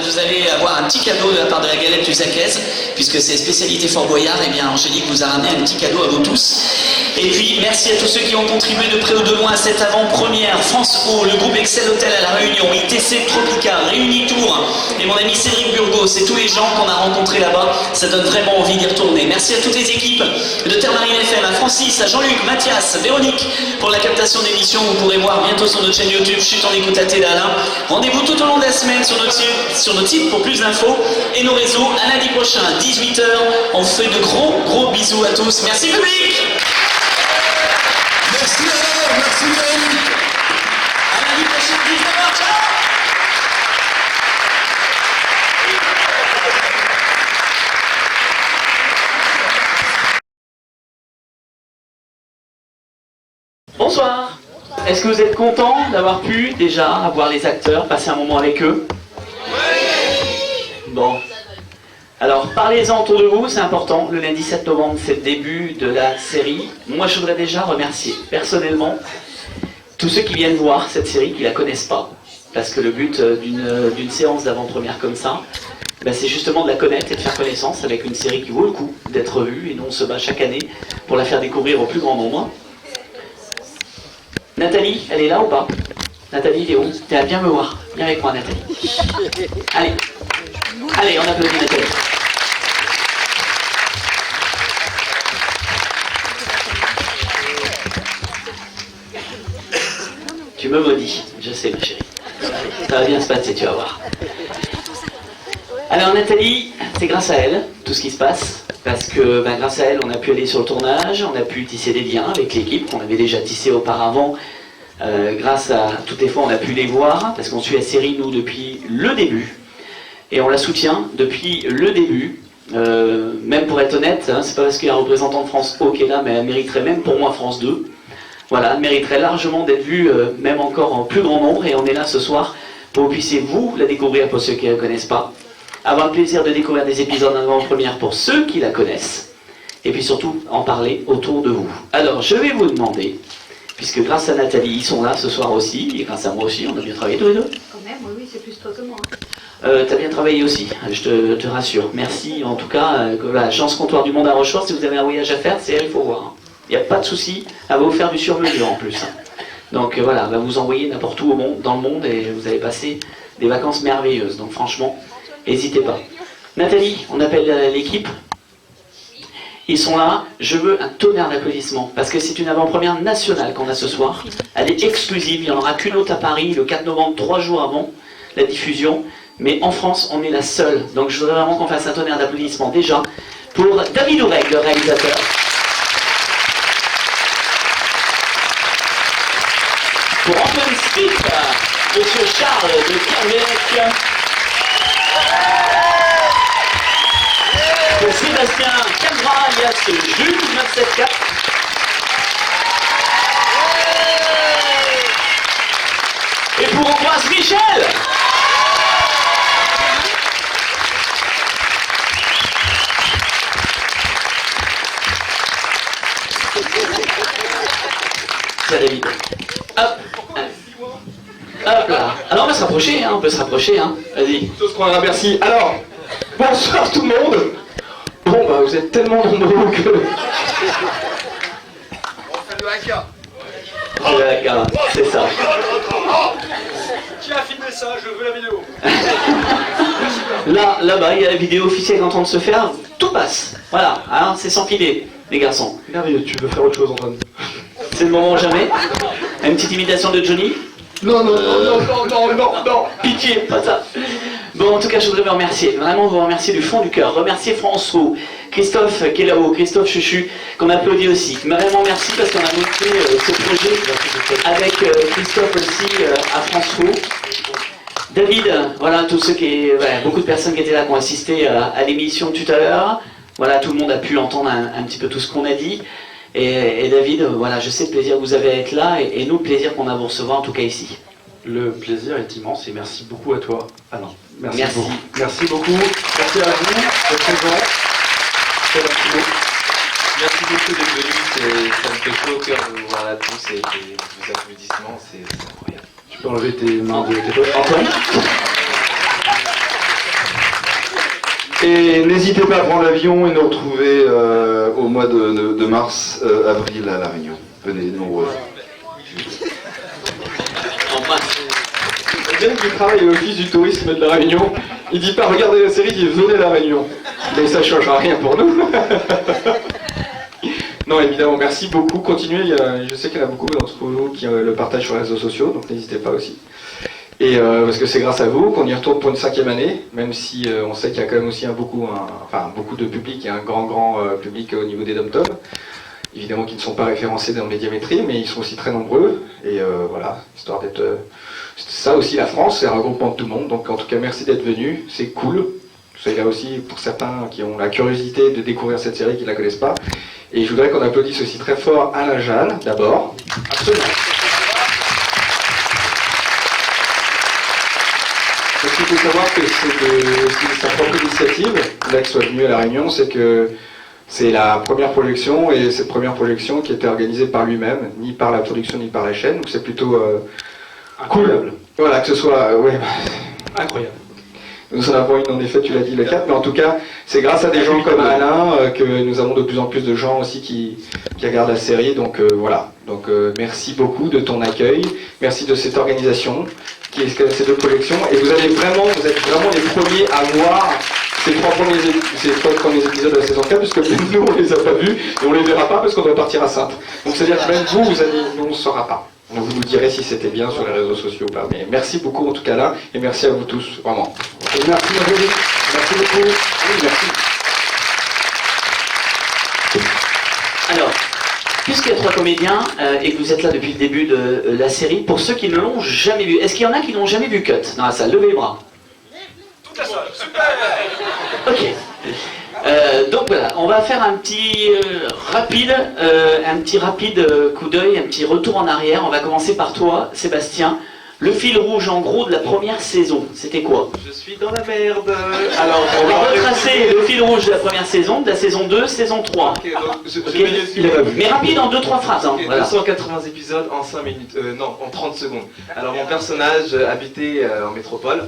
A: vous allez avoir un petit cadeau de la part de la galette du Zacaise, puisque c'est spécialité Fort Boyard, et bien Angélique vous a ramené un petit cadeau à vous tous. Et puis merci à tous ceux qui ont contribué de près ou de loin à cette avant-première. France O, le groupe Excel Hotel à La Réunion, ITC Tropica, Réunitour, et mon ami Cédric Burgos, et tous les gens qu'on a rencontrés là-bas, ça donne vraiment envie d'y retourner. Merci à toutes les équipes de Terre Marine FM, à Francis, à Jean-Luc, Mathias, Véronique, pour la captation d'émissions. Vous pourrez voir bientôt sur notre chaîne YouTube, Chute en écoute à Alain. Rendez-vous tout au long de la semaine sur notre site pour plus d'infos et nos réseaux. À lundi prochain, 18h. On fait de gros bisous à tous. Merci public.
D: Merci Alain, merci Yannick.
A: À lundi prochain, 19h. Ciao. Bonsoir. Est-ce que vous êtes content d'avoir pu déjà avoir les acteurs, passer un moment avec eux? Oui. Bon. Alors, parlez-en autour de vous, c'est important. Le lundi 7 novembre, c'est le début de la série. Moi, je voudrais déjà remercier personnellement tous ceux qui viennent voir cette série, qui ne la connaissent pas. Parce que le but d'une séance d'avant-première comme ça, ben, c'est justement de la connaître et de faire connaissance avec une série qui vaut le coup d'être vue. Et nous, on se bat chaque année pour la faire découvrir au plus grand nombre. Nathalie, elle est là ou pas? Nathalie, il est où? Viens me voir. Viens avec moi, Nathalie. Allez. Allez, on applaudit Nathalie. Tu me maudis, je sais ma chérie. Ça va bien se passer, tu vas voir. Alors Nathalie, c'est grâce à elle, tout ce qui se passe, parce que grâce à elle, on a pu aller sur le tournage, on a pu tisser des liens avec l'équipe qu'on avait déjà tissé auparavant. Grâce à toutes les fois, on a pu les voir, parce qu'on suit la série, nous, depuis le début. Et on la soutient depuis le début. Même pour être honnête, hein, c'est pas parce qu'il y a un représentant de France O qui est là, mais elle mériterait même pour moi France 2. Voilà, elle mériterait largement d'être vue, même encore en plus grand nombre. Et on est là ce soir pour que vous puissiez, vous, la découvrir pour ceux qui ne la connaissent pas. Avoir le plaisir de découvrir des épisodes en avant-première pour ceux qui la connaissent. Et puis surtout, en parler autour de vous. Alors, je vais vous demander, puisque grâce à Nathalie, ils sont là ce soir aussi, et grâce à moi aussi, on a bien travaillé tous les deux.
M: Quand même, oui, c'est plus toi que moi.
A: T'as bien travaillé aussi, je te rassure. Merci en tout cas. Voilà, Chance Comptoir du Monde à Rochefort, si vous avez un voyage à faire, c'est il faut voir. Il n'y a pas de souci, elle va vous faire du sur-mesure en plus. Donc voilà, elle va vous envoyer n'importe où dans le monde et vous allez passer des vacances merveilleuses. Donc franchement, n'hésitez pas. Nathalie, on appelle l'équipe. Ils sont là, je veux un tonnerre d'applaudissements, parce que c'est une avant-première nationale qu'on a ce soir. Elle est exclusive, il n'y en aura qu'une autre à Paris, le 4 novembre, 3 jours avant la diffusion. Mais en France, on est la seule. Donc je voudrais vraiment qu'on fasse un tonnerre d'applaudissements déjà pour David Oureg, le réalisateur. Pour Antoine Smith, Monsieur Charles de Kervec. Pour Sébastien Camera, alias Jules 974. Et pour Ambroise Michel. Tiens David. Hop. Hop là. Alors on va se rapprocher, hein, on peut se rapprocher, hein. Vas-y.
N: Tout ce qu'on a, merci. Alors, bonsoir tout le monde. Bon bah vous êtes tellement nombreux que...
D: On fait le haka.
A: C'est le haka, c'est ça.
N: Qui a filmé ça? Je veux la vidéo.
A: Là-bas, il y a la vidéo officielle en train de se faire. Tout passe. Voilà, hein, c'est sans filer, les garçons.
N: Merveilleux, tu veux faire autre chose Antoine?
A: C'est le moment ou jamais. Une petite imitation de Johnny?
N: Non, non.
A: Pitié, pas ça. Bon, en tout cas, je voudrais vous remercier, vraiment vous remercier du fond du cœur. Remercier François, Christophe qui est là-haut, Christophe Chuchu, qu'on applaudit aussi. Vraiment merci parce qu'on a monté ce projet avec Christophe aussi à François. David, voilà, tous ceux qui, voilà, beaucoup de personnes qui étaient là, qui ont assisté à l'émission tout à l'heure. Voilà, tout le monde a pu entendre un petit peu tout ce qu'on a dit. Et David, voilà, je sais le plaisir que vous avez à être là et nous le plaisir qu'on a à vous recevoir, en tout cas ici.
N: Le plaisir est immense et merci beaucoup à toi. Ah non, merci.
A: Merci.
N: Merci beaucoup. Merci à vous d'être présents.
E: Merci beaucoup d'être venus, ça me fait chaud au cœur de vous voir là tous et vos applaudissements, c'est incroyable.
N: Tu peux enlever tes mains de tes poches.
A: Antoine ?
O: Et n'hésitez pas à prendre l'avion et nous retrouver au mois de mars, avril à La Réunion. Venez nombreux.
N: Le gars qui travaille à l'office du tourisme de La Réunion, il dit pas regardez la série, il dit venez à La Réunion. Mais ça changera rien pour nous. Non, évidemment, merci beaucoup. Continuez, je sais qu'il y en a beaucoup d'entre vous qui le partagent sur les réseaux sociaux, donc n'hésitez pas aussi. Et parce que c'est grâce à vous qu'on y retourne pour une 5e année, même si on sait qu'il y a quand même aussi beaucoup de public et un grand public au niveau des dom-toms, évidemment qui ne sont pas référencés dans Médiamétrie, mais ils sont aussi très nombreux, et voilà, histoire d'être... ça aussi la France, c'est un regroupement de tout le monde, donc en tout cas merci d'être venus, c'est cool. C'est là aussi pour certains qui ont la curiosité de découvrir cette série qui ne la connaissent pas. Et je voudrais qu'on applaudisse aussi très fort Alain Jeanne, d'abord. Absolument. Merci faut savoir que c'est sa propre initiative, là qu'il soit venu à La Réunion, c'est que c'est la première projection, et cette première projection qui était organisée par lui-même, ni par la production ni par la chaîne, donc c'est plutôt cool. Voilà, que ce soit... incroyable. Nous en avons une en effet, tu l'as dit, le 4, mais en tout cas, c'est grâce à des gens comme Alain que nous avons de plus en plus de gens aussi qui regardent la série, donc voilà. Donc merci beaucoup de ton accueil, merci de cette organisation qui est ces deux projections, et vous êtes vraiment les premiers à voir ces trois premiers épisodes de la saison 4, puisque même nous on les a pas vus, et on les verra pas parce qu'on doit partir à Saintes. Donc c'est-à-dire que même vous allez, nous on ne saura pas. Donc vous nous direz si c'était bien sur les réseaux sociaux ou pas. Mais merci beaucoup en tout cas là, et merci à vous tous, vraiment. Et merci Marie, merci beaucoup. Oui, merci.
A: Alors, puisqu'il y a trois comédiens et que vous êtes là depuis le début de la série, pour ceux qui ne l'ont jamais vu, est-ce qu'il y en a qui n'ont jamais vu Cut dans la salle? Levez les bras. Toute la salle, super. Ok. Donc voilà, on va faire un petit rapide coup d'œil, un petit retour en arrière. On va commencer par toi, Sébastien. Le fil rouge en gros de la première saison, c'était quoi?
P: Je suis dans la merde.
A: Alors, on va retracer le fil rouge de la première saison, de la saison 2, saison 3.
P: Ok, donc
A: Mais rapide en 2-3 phrases. Hein,
P: okay,
A: voilà.
P: 280 épisodes en 5 minutes, non, en 30 secondes. Alors mon personnage habitait en métropole,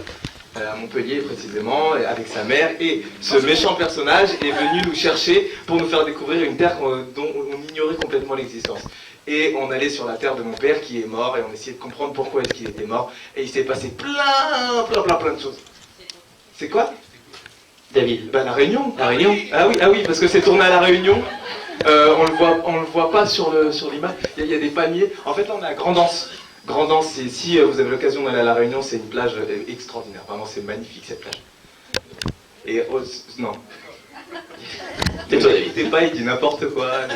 P: à Montpellier précisément, avec sa mère, et ce méchant personnage est venu nous chercher pour nous faire découvrir une terre dont on ignorait complètement l'existence. Et on allait sur la terre de mon père qui est mort, et on essayait de comprendre pourquoi est-ce qu'il était mort, et il s'est passé plein de choses. C'est quoi,
A: David?
P: Ben, La Réunion.
A: La Réunion.
P: Ah oui, parce que c'est tourné à La Réunion. On le voit pas sur l'image. Il y a des palmiers. En fait, là, on est à Grand'Anse. Grand'Anse, si vous avez l'occasion d'aller à La Réunion, c'est une plage extraordinaire. Vraiment, c'est magnifique cette plage. Et non.
A: Tais-toi,
P: T'es pas, il dit n'importe quoi. Mais...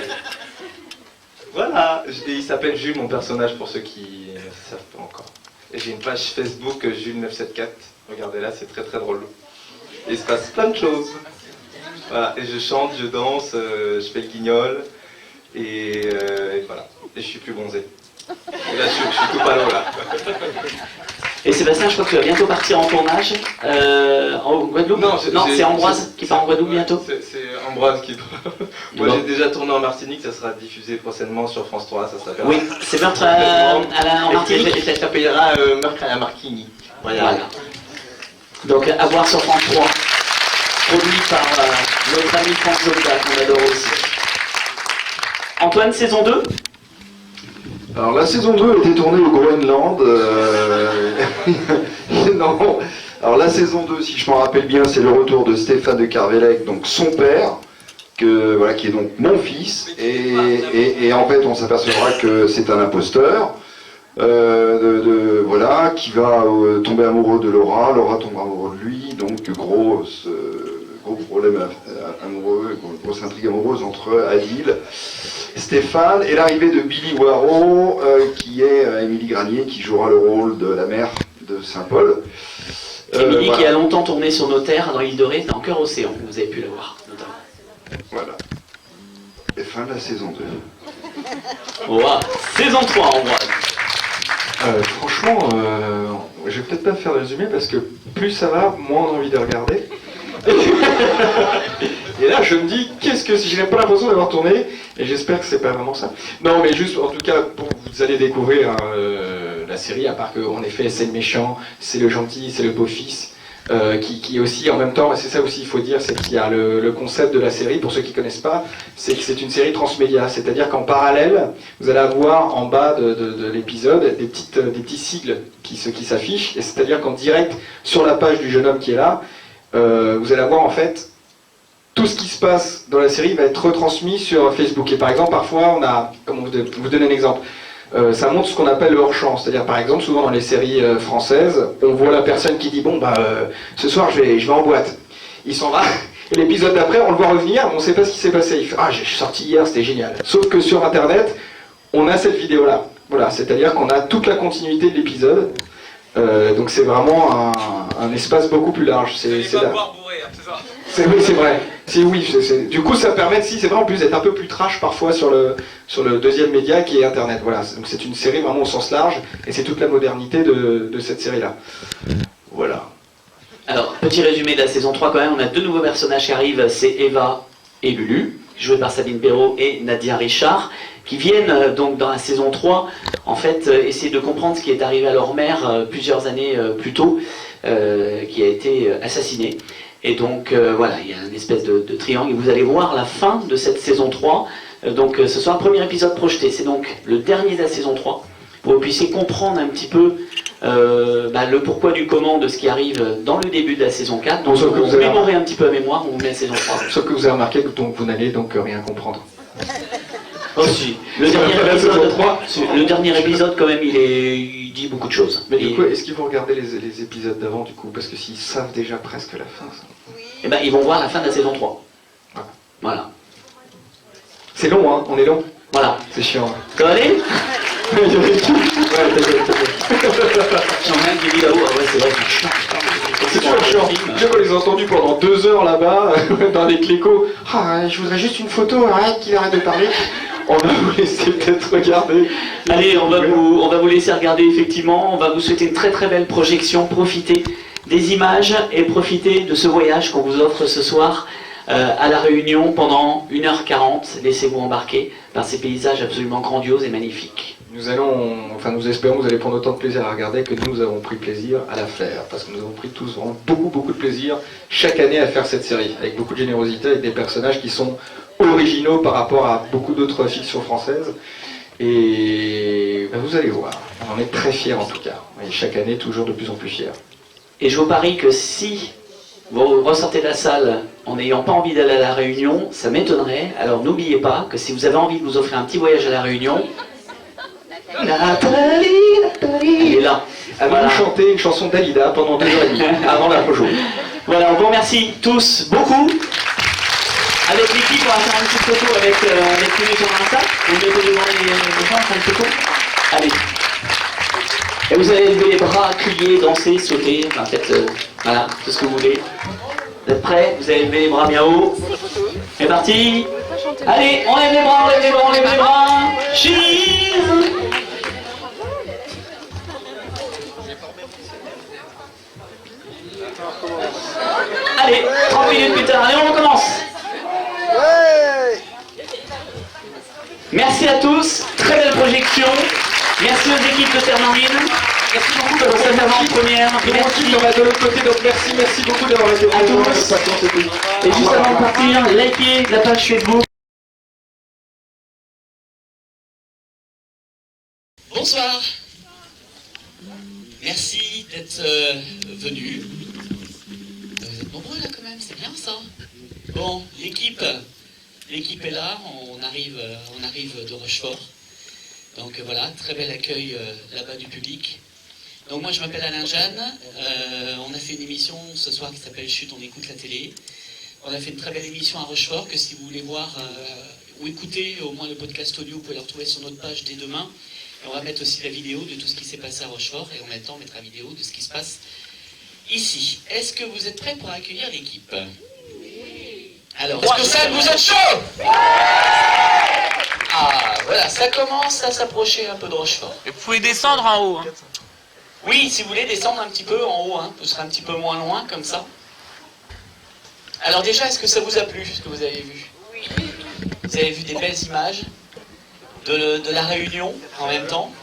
P: Voilà. Et il s'appelle Jules, mon personnage, pour ceux qui ne savent pas encore. Et j'ai une page Facebook, Jules974. Regardez-la, c'est très très drôle. Et il se passe plein de choses. Voilà. Et je chante, je danse, je fais le guignol. Et voilà. Et je suis plus bronzé. Et là, je suis tout palo, là.
A: Et Sébastien, je crois que tu vas bientôt partir en tournage en Guadeloupe.
P: Non,
A: c'est Ambroise qui part en Guadeloupe bientôt.
P: C'est Ambroise qui... Moi, j'ai déjà tourné en Martinique, ça sera diffusé prochainement sur France 3, ça s'appelle...
A: Oui, c'est Meurtre en Martinique.
P: Et ça s'appellera Meurtre à la Martinique. Voilà.
A: Donc, à voir sur France 3. Produit par notre ami Franck Zolta, qu'on adore aussi. Antoine, saison 2?
O: Alors la saison 2 a été tournée au Groenland. Non. Alors la saison 2, si je m'en rappelle bien, c'est le retour de Stéphane de Kervelec, donc son père, voilà, qui est donc mon fils. Et en fait, on s'apercevra que c'est un imposteur. Voilà, qui va tomber amoureux de Laura. Laura tombera amoureux de lui. Donc gros problème amoureux, grosse intrigue amoureuse entre Adil, Stéphane, et l'arrivée de Billy Waro, qui est Émilie Granier, qui jouera le rôle de la mère de Saint-Paul.
A: Émilie
O: voilà.
A: qui a longtemps tourné sur nos terres dans l'île de Ré, dans Cœur Océan, vous avez pu la voir notamment.
O: Voilà. Et fin de la saison 2.
A: Wow. Saison 3 en vrai.
N: Franchement, je vais peut-être pas faire le résumé parce que plus ça va, moins on a envie de regarder. Et là je me dis, qu'est-ce que si je n'ai pas l'impression d'avoir tourné, et j'espère que c'est pas vraiment ça. Non mais juste, en tout cas, vous allez découvrir la série, à part qu'en effet c'est le méchant, c'est le gentil, c'est le beau-fils, qui aussi en même temps, c'est ça aussi il faut dire, c'est qu'il y a le concept de la série, pour ceux qui ne connaissent pas, c'est que c'est une série transmédia, c'est-à-dire qu'en parallèle, vous allez avoir en bas de l'épisode des petits sigles qui s'affichent, et c'est-à-dire qu'en direct sur la page du jeune homme qui est là, vous allez avoir en fait tout ce qui se passe dans la série va être retransmis sur Facebook. Et par exemple, parfois, on a, comme vous donner un exemple, ça montre ce qu'on appelle le hors-champ. C'est-à-dire, par exemple, souvent dans les séries françaises, on voit la personne qui dit « Bon, ce soir, je vais en boîte ». Il s'en va, et l'épisode d'après, on le voit revenir, on ne sait pas ce qui s'est passé. Il fait « Ah, j'ai sorti hier, c'était génial ». Sauf que sur Internet, on a cette vidéo-là. Voilà, c'est-à-dire qu'on a toute la continuité de l'épisode. Donc c'est vraiment un espace beaucoup plus large. C'est oui, c'est vrai. Du coup, ça permet, c'est vrai en plus d'être un peu plus trash parfois sur le deuxième média qui est Internet. Voilà. Donc c'est une série vraiment au sens large, et c'est toute la modernité de cette série-là. Voilà.
A: Alors, petit résumé de la saison 3 quand même, on a 2 nouveaux personnages qui arrivent, c'est Eva et Lulu, joués par Sabine Perrault et Nadia Richard, qui viennent donc dans la saison 3, en fait, essayer de comprendre ce qui est arrivé à leur mère plusieurs années plus tôt, qui a été assassinée. Et donc voilà, il y a une espèce de triangle, et vous allez voir la fin de cette saison 3, donc ce soir, premier épisode projeté, c'est donc le dernier de la saison 3, pour que vous puissiez comprendre un petit peu le pourquoi du comment de ce qui arrive dans le début de la saison 4. Donc on vous mémorer un petit peu à mémoire, on met la saison 3.
N: Sauf que vous avez remarqué que donc, vous n'allez donc rien comprendre.
A: Oh si, le dernier épisode quand même il dit beaucoup de choses.
N: Mais du coup, est-ce qu'ils vont regarder les épisodes d'avant du coup? Parce que s'ils savent déjà presque la fin, ça...
A: Eh ben ils vont voir la fin de la saison 3. Voilà.
N: C'est long hein, on est long.
A: Voilà.
N: C'est chiant.
A: Ça va aller?
N: Il y avait tout. Ouais,
A: J'en ai un qui dit là-haut, ah ouais c'est vrai, c'est chiant.
N: C'est toujours chiant. Je les ai entendus pendant 2 heures là-bas, dans les clécos. Ah, je voudrais juste une photo, arrête qu'il arrête de parler. On va vous laisser peut-être regarder.
A: Allez, on va vous laisser regarder effectivement. On va vous souhaiter une très très belle projection. Profitez des images et profitez de ce voyage qu'on vous offre ce soir à La Réunion pendant 1h40. Laissez-vous embarquer par ces paysages absolument grandioses et magnifiques.
N: Nous espérons que vous allez prendre autant de plaisir à regarder que nous avons pris plaisir à la faire. Parce que nous avons pris tous vraiment beaucoup de plaisir chaque année à faire cette série. Avec beaucoup de générosité, avec des personnages qui sont originaux par rapport à beaucoup d'autres fictions françaises. Et vous allez voir, on en est très fiers en tout cas. Et chaque année, toujours de plus en plus fiers.
A: Et je vous parie que si vous ressortez de la salle en n'ayant pas envie d'aller à La Réunion, ça m'étonnerait. Alors n'oubliez pas que si vous avez envie de vous offrir un petit voyage à La Réunion, Nathalie, elle est là.
N: Elle va nous chanter une chanson d'Alida pendant 2h30 avant la projo.
A: Voilà, on vous remercie tous beaucoup. Avec l'équipe, on va faire une petite photo avec les sur Insta. Vous mettez devant les gens, faire une photo. Allez. Et vous allez lever les bras, crier, danser, sauter, enfin faites voilà, tout ce que vous voulez. Vous êtes prêts? Vous allez lever les bras bien haut. C'est parti. Allez, on lève les bras, on lève les bras, on lève les bras. Cheese. Allez, 30 minutes plus tard, allez on recommence. Merci à tous, très belle projection. Merci aux équipes de Thermomine. Merci beaucoup de votre avant-première.
N: Merci on va de l'autre côté, donc merci beaucoup d'avoir été
A: à tous. Et juste avant de partir, likez la page Facebook. Bonsoir. Merci d'être venus. Vous êtes nombreux là quand même, c'est bien ça. Bon, l'équipe est là, on arrive de Rochefort. Donc voilà, très bel accueil là-bas du public. Donc moi je m'appelle Alain Jeanne, on a fait une émission ce soir qui s'appelle Chut, on écoute la télé. On a fait une très belle émission à Rochefort que si vous voulez voir ou écouter au moins le podcast audio, vous pouvez le retrouver sur notre page dès demain. Et on va mettre aussi la vidéo de tout ce qui s'est passé à Rochefort et en même temps on mettra la vidéo de ce qui se passe ici. Est-ce que vous êtes prêts pour accueillir l'équipe? Alors, est-ce que ça vous êtes chaud? Ah, voilà, ça commence à s'approcher un peu de Rochefort.
Q: Et vous pouvez descendre en haut. Hein.
A: Oui, si vous voulez descendre un petit peu en haut, hein, vous serez un petit peu moins loin, comme ça. Alors déjà, est-ce que ça vous a plu, ce que vous avez vu? Oui. Vous avez vu des belles images de la Réunion, en même temps.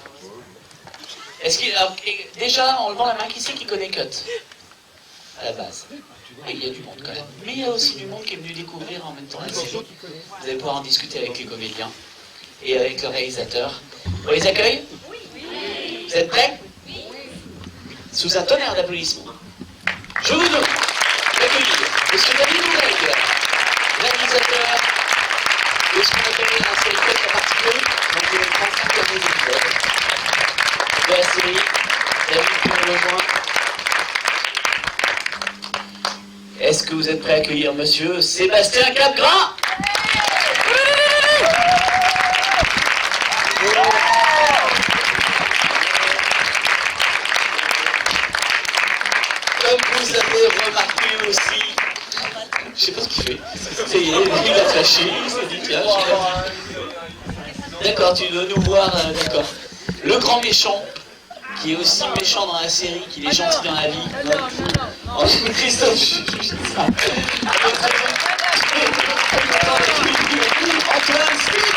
A: Est-ce que, alors, déjà, en levant la main, qui c'est qui connaît Cut? À la base. Et il y a du monde quand même. Mais il y a aussi du monde qui est venu découvrir en même temps la série. Vous allez pouvoir en discuter avec les comédiens et avec le réalisateur. On les accueille? Vous êtes prêts? Sous un tonnerre d'applaudissements. Je vous demande d'accueillir M. David Oureg, réalisateur de ce qu'on appelle la série Cut la partie 2, donc les 35 derniers épisodes de la série. David qui nous rejoint. Est-ce que vous êtes prêts à accueillir Monsieur Sébastien Capgras? Comme vous avez remarqué aussi, je sais pas ce qu'il fait. Ça y est, il a flashé, il s'est dit tiens, d'accord, tu dois nous voir, d'accord. Le grand méchant qui est aussi méchant dans la série qu'il est gentil dans la vie. Oh, Christophe, Antoine Smith.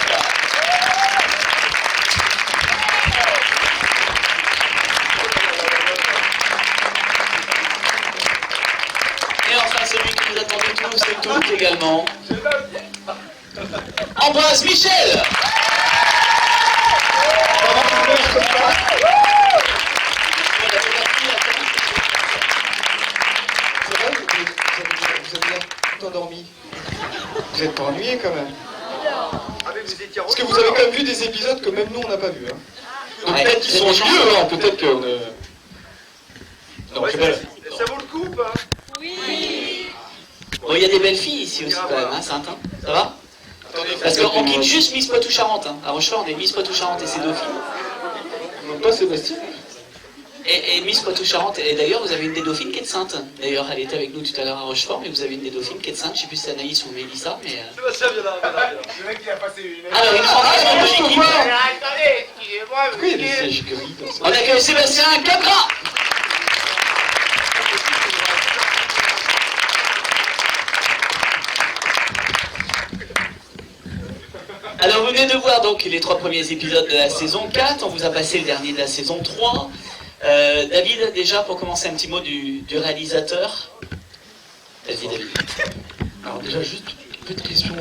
A: Et enfin celui que vous attendez tous et toutes également, Ambroise Michel.
B: Vous avez tout endormi. Vous n'êtes pas ennuyé quand même. Parce que vous avez quand même vu des épisodes que même nous on n'a pas vu. Hein. Donc
A: Ouais,
B: peut-être qu'ils sont vieux, hein. Peut-être qu'on est... Non, c'est belle.
O: Ça vaut le coup, pas?
A: Bon, il y a des belles filles ici aussi quand même, hein, Saint-Tin. Ça va? Parce qu'on quitte juste Miss Poitou-Charentes. Hein. À Rochefort, on est Miss Poitou-Charentes et ses dauphines.
B: Non, pas Sébastien.
A: Et Miss Poitou-Charentes, et d'ailleurs, vous avez une des dauphines qui est de Sainte. D'ailleurs, elle était avec nous tout à l'heure à Rochefort, mais vous avez une des dauphines qui est de Sainte. Je sais plus si c'est Anaïs ou Mélissa, mais...
O: Sébastien, viens là. Le mec qui a passé une...
A: Alors, une formation de l'équipe.
O: Attendez, excusez-moi.
B: Pourquoi il y a des sièges gris comme ça?
A: On accueille Sébastien Capra. Alors vous venez de voir donc les 3 premiers épisodes de la saison 4, on vous a passé le dernier de la saison 3. David, déjà pour commencer un petit mot du réalisateur. Vas-y David.
C: Alors déjà juste une petite question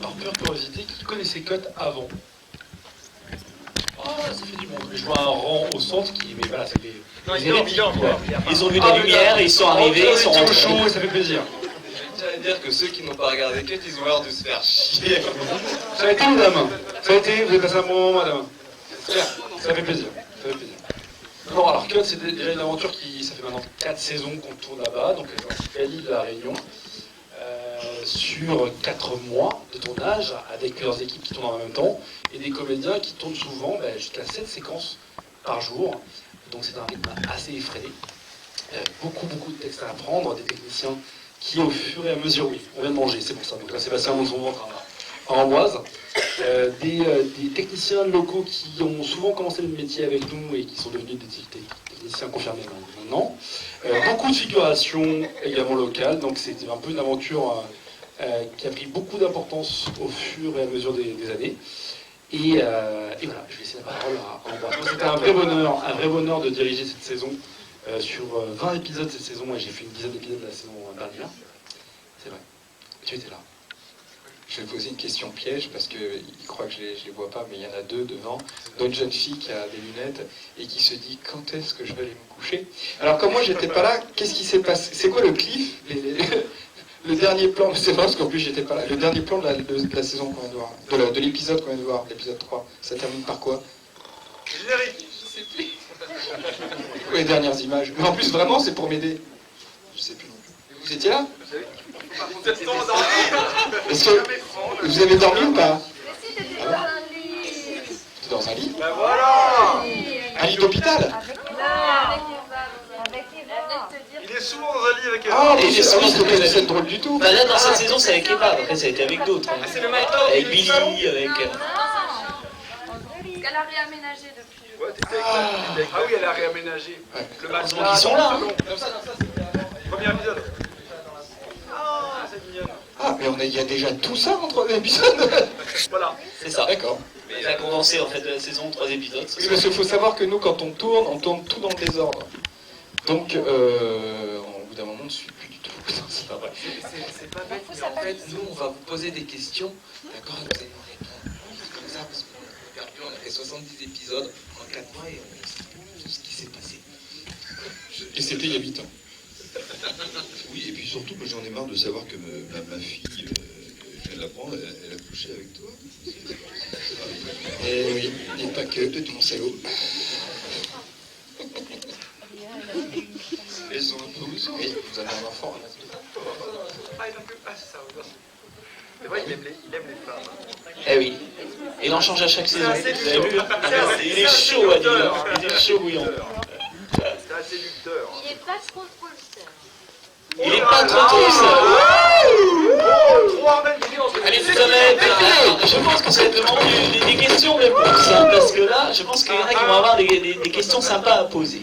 C: par pure curiosité, qui connaissait Cut avant? Oh, ça fait du bon. Je vois un rang au centre qui... Mais voilà, c'est des...
P: Non, il dort.
A: Ils ont vu la lumière, ils sont arrivés, ils sont
C: au
A: rentrés.
C: chaud et ça fait plaisir.
P: J'allais dire que ceux qui n'ont pas regardé Cut, ils ont l'air de se faire chier.
C: Ça a été madame? Ça a été, vous avez passé un bon moment madame? Ça fait plaisir. Ça fait plaisir. Bon alors Cut c'est déjà une aventure qui, ça fait maintenant 4 saisons qu'on tourne là-bas, donc à l'île de la Réunion, sur 4 mois de tournage, avec plusieurs équipes qui tournent en même temps, et des comédiens qui tournent souvent jusqu'à 7 séquences par jour, donc c'est un rythme assez effréné. Beaucoup de textes à apprendre, des techniciens qui au fur et à mesure, oui, on vient de manger, c'est pour ça, donc là Sébastien monte son ventre à Amboise, des techniciens locaux qui ont souvent commencé le métier avec nous et qui sont devenus des techniciens confirmés maintenant, beaucoup de figurations également locales, donc c'est un peu une aventure qui a pris beaucoup d'importance au fur et à mesure des années. Et voilà, je vais laisser la parole à Ambroise. C'était un vrai bonheur de diriger cette saison. Sur 20 épisodes cette saison, moi j'ai fait une dizaine d'épisodes de la saison dernière. C'est vrai. Tu étais là.
B: Je vais poser une question piège parce qu'il croit que je les vois pas, mais il y en a 2 devant. Dont une jeune fille qui a des lunettes et qui se dit quand est-ce que je vais aller me coucher. Alors comme moi j'étais pas là, qu'est-ce qui s'est passé? C'est quoi le cliff? Le dernier plan, c'est vrai parce qu'en plus j'étais pas là. Le dernier plan de la saison qu'on vient de voir, de l'épisode qu'on vient de voir, l'épisode 3, ça termine par quoi?
O: Générique.
B: Je sais plus. Les dernières images. Mais en plus vraiment c'est pour m'aider. Je sais plus non plus. Vous étiez là? Est-ce que vous avez dormi ou pas? T'es dans un lit?
O: Ben voilà.
B: Un lit d'hôpital?
O: Il est souvent dans un lit avec
B: Ah, mais c'est pas scène drôle du tout.
A: Bah là dans cette saison c'est avec Eva, après ça a été avec d'autres. Hein.
P: C'est le matin.
A: Avec Billy, avec...
M: Elle a réaménagé depuis.
O: Ouais, ah oui, elle a réaménagé. Le
A: Heureusement qu'ils sont là. Hein.
O: Comme ça, premier épisode. Ah, c'est mignon.
B: Ah, mais il y a déjà tout ça en 3 épisodes.
O: Voilà.
A: C'est ça.
B: D'accord.
A: Mais il a condensé en fait de la saison 3 épisodes.
B: Oui, parce qu'il faut savoir que nous, quand on tourne tout dans le désordre. Donc, au bout d'un moment, on ne suit plus du tout. C'est pas vrai.
P: C'est pas bête, mais en fait, nous, on va vous poser des questions. D'accord, vous allez nous répondre. Comme ça, parce qu'on a perdu, on a fait 70 épisodes en 4 mois et on sait tout ce qui s'est passé.
B: Et c'était il y a 8 ans.
Q: Oui, et puis surtout, moi, j'en ai marre de savoir que ma fille, je viens de l'apprendre, elle a couché avec toi.
B: Eh oui, et pas que, peut-être mon salaud. Elles sont un peu aussi. Oui, vous avez un enfant.
O: C'est vrai, il aime les femmes.
A: Eh oui. Et il en change à chaque saison.
O: C'est
A: Vous avez vu? Il est chaud à dire. Il est chaud bouillant.
O: C'est un séducteur.
M: Il est pas trop le seul.
A: Il est pas trop ça.
O: Trois même, il est entre
A: Allez, ça va être... Alors, je pense que ça va être le moment des questions-réponses, hein, parce que là, je pense qu'il y en a qui vont avoir des questions sympas à poser.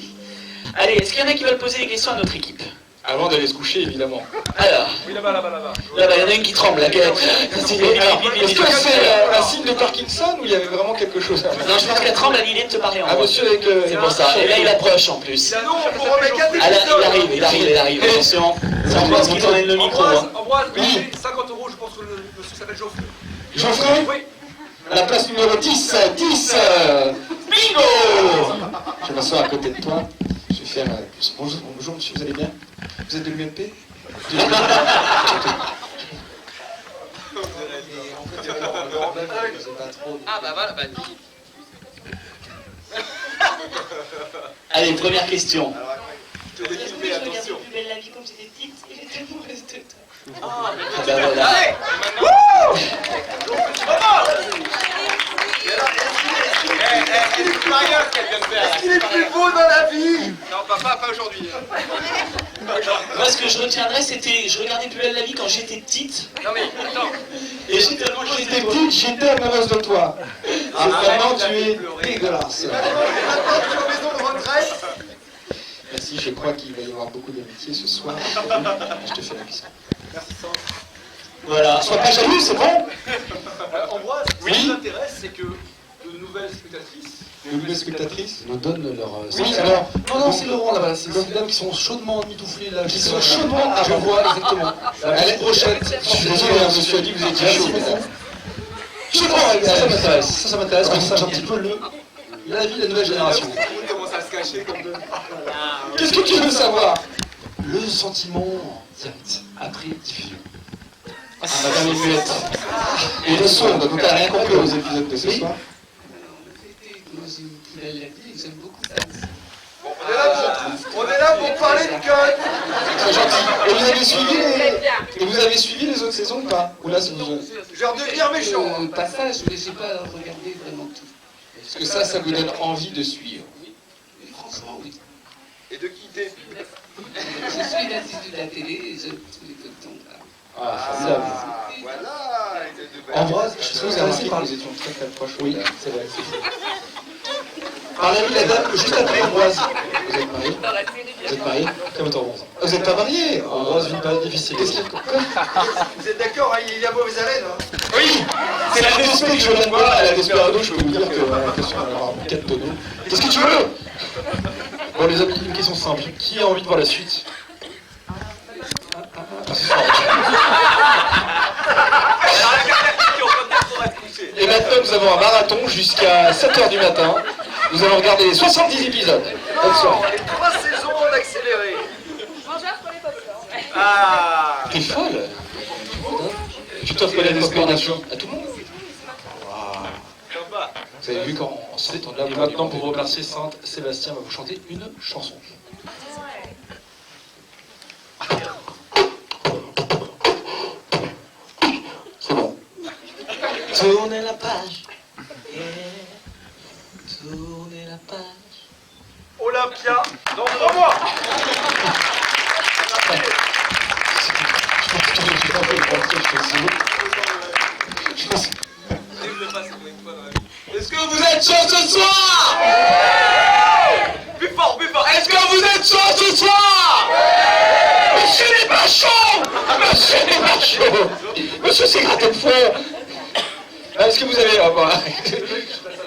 A: Allez, est-ce qu'il y en a qui veulent poser des questions à notre équipe?
N: Avant d'aller se coucher, évidemment.
A: Alors,
P: Oui, là-bas.
A: là-bas, il y en a une qui tremble, là.
N: Est-ce que c'est un signe de Parkinson ou il y avait vraiment quelque chose à faire?
A: Non, je pense qu'elle tremble à l'idée de te parler en
N: Ah,
A: voix.
N: monsieur avec le...
A: C'est pour ça. Et là, il approche en plus.
P: Sinon, on pourra mettre 4
A: Ah, là, il arrive. Attention. C'est Ambroise qui t'emmène le micro. hein.
P: Ambroise, oui. 50 €, je pense que le monsieur s'appelle Geoffrey.
N: Geoffrey?
P: Oui.
N: À la place numéro 10, bingo! Je vais m'asseoir à côté de toi. Je vais faire... Bonjour monsieur, vous allez bien? Vous êtes de l'UMP?
P: Ah bah voilà, bah
A: Allez, première question.
P: je te défilme, attention.
F: Plus belle la vie comme j'étais petite et j'étais amoureuse de toi.
P: Ah,
A: Ah bah voilà.
P: allez. Est-ce qu'il est plus beau dans la vie? Non, papa, pas aujourd'hui.
A: Moi, ce que je retiendrai, c'était... Je regardais Plus belle la vie quand j'étais petite.
P: Non mais, attends.
A: Et j'étais tellement
N: J'étais petite, j'étais amoureuse de toi. Ah, vraiment, tu es dégueulasse.
P: Maintenant, tu es en maison de retraite.
N: Merci, je crois qu'il va y avoir beaucoup d'amitié ce soir. Je te fais la question.
P: Merci, Sandra.
A: Voilà.
N: Sois pas jaloux, c'est bon?
P: Ambroise, ce qui nous intéresse, c'est que de nouvelles spectatrices.
N: Les nouvelles spectatrices
R: nous donnent leur...
N: Oui, alors...
R: Non, c'est Laurent là-bas, c'est des dames qui sont chaudement emmitouflées là.
N: Qui sont chaudement... Ah, je vois, exactement. L'année prochaine, je suis désolé, hein, monsieur a dit que vous étiez chaud. Chaudement, ça m'intéresse. Ça m'intéresse, qu'on sache un petit peu la vie de la nouvelle génération.
P: On commence à se cacher comme deux.
N: Qu'est-ce que tu veux savoir?
R: Le sentiment direct, après diffusion.
N: Ah, madame est muette. Et le son, donc elle n'a rien compris aux épisodes de ce soir.
R: J'aime beaucoup ça.
P: Bon, on est là pour parler de code.
N: Très gentil. Et vous avez suivi les autres saisons ou pas? Ou là, c'est vous...
P: Je vais redevenir méchant.
R: Passage, mais j'ai pas regardé vraiment tout.
N: Est-ce que ça vous donne envie de suivre?
R: Oui, franchement, oui.
P: Et de quitter.
R: Je suis une assise de la télé et j'aime tous les cotons.
N: Ah, formidable.
P: Voilà.
N: Ambroise, je sais que vous avez remarqué que nous étions très très proches. Oui, c'est vrai. Par la vie, la dame, juste après Ambroise. Vous êtes marié? Vous êtes marié? Comme ton Ambroise. Vous n'êtes pas marié? Ambroise vit pas difficile. Qu'est-ce qu'il
P: Vous êtes d'accord, hein, il a mauvaise haleine. Hein.
N: Oui! C'est la DSP que je viens de voir, à la Desperado, je peux vous dire que la question va avoir un bouquet de tonneaux. Qu'est-ce que tu veux? Bon, les amis, une question simple. Qui a envie de voir la suite? Et maintenant, nous avons un marathon jusqu'à 7h du matin. Nous allons regarder les 70 épisodes. Bonne soirée.
P: 3 saisons d'accéléré.
N: T'es folle? Tu t'offres la destination à tout le monde? Vous avez vu quand en sortant de là, et maintenant pour remercier Sainte, Sébastien va vous chanter une chanson. C'est bon.
A: Tournez la page. Yeah. Tournez la page.
P: Olympia, dans 3 mois.
N: Est-ce que vous êtes chaud ce soir?
P: Plus fort, plus fort.
N: Est-ce que vous êtes chaud ce soir? Monsieur n'est pas chaud! Monsieur n'est pas chaud! Monsieur s'est gratté le front! Est-ce que vous avez...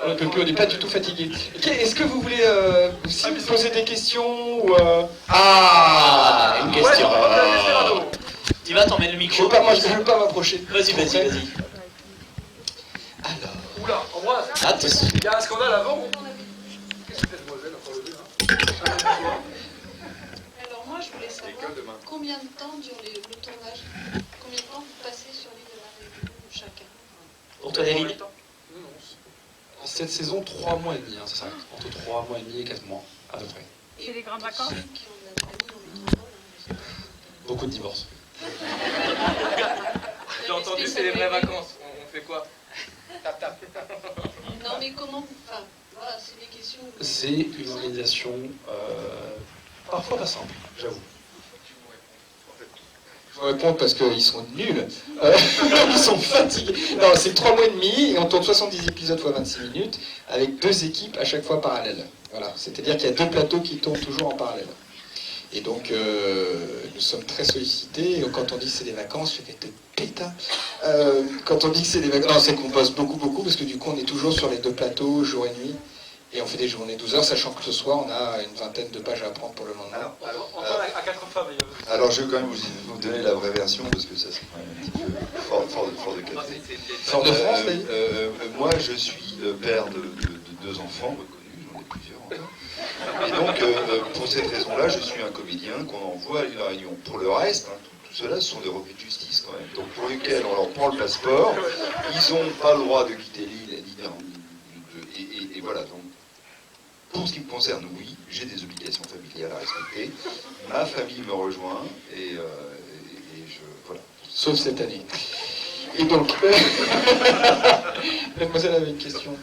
N: on n'est pas du tout fatigué. Est-ce que vous voulez aussi me poser des questions ou
A: Ah, une question. Tu vas t'emmèner le micro.
N: Moi, je ne veux pas m'approcher.
A: Vas-y.
P: Oula, Ambroise.
A: Attention.
P: Il y a un scandale avant. Qu'est-ce que cette demoiselle encore levé, hein?
M: Alors moi je voulais savoir combien de temps dure le tournage? Combien de temps vous passez sur l'île de la Réunion chacun?
A: Pour toi, David?
R: Cette saison, 3 mois et demi, c'est ça. Entre 3 mois et demi et 4 mois, à peu près.
M: Et les grandes vacances?
R: Beaucoup de divorces.
P: J'ai entendu, c'est les vraies vacances. On fait quoi? Tap.
M: Non mais comment? Enfin, voilà, c'est des questions.
R: C'est une organisation parfois pas simple, j'avoue.
N: Je vais répondre parce qu'ils sont nuls. Ils sont fatigués. Non, c'est 3 mois et demi et on tourne 70 épisodes fois 26 minutes avec 2 équipes à chaque fois parallèles. Voilà, c'est-à-dire qu'il y a 2 plateaux qui tournent toujours en parallèle. Et donc, nous sommes très sollicités. Et quand on dit que c'est des vacances, je fais des pétas. Quand on dit que c'est des vacances, non, c'est qu'on bosse beaucoup, parce que du coup, on est toujours sur les 2 plateaux, jour et nuit. Et on fait des journées 12 heures, sachant que ce soir, on a une vingtaine de pages à apprendre pour le lendemain.
Q: À 4 femmes. Alors, je vais quand même vous donner la vraie version, parce que ça, c'est quand même un petit peu fort de capter.
N: Fort de France,
Q: moi, je suis père de 2 enfants reconnus, j'en ai plusieurs encore. Et donc, pour cette raison-là, je suis un comédien qu'on envoie à une réunion. Pour le reste, hein, tout cela, ce sont des revenus de justice quand même. Donc, pour lesquels on leur prend le passeport, ils n'ont pas le droit de quitter l'île, et voilà. Donc, pour ce qui me concerne, oui, j'ai des obligations familiales à respecter. Ma famille me rejoint, et je... Voilà.
N: Sauf cette année. Et donc, mademoiselle avait une question. 2,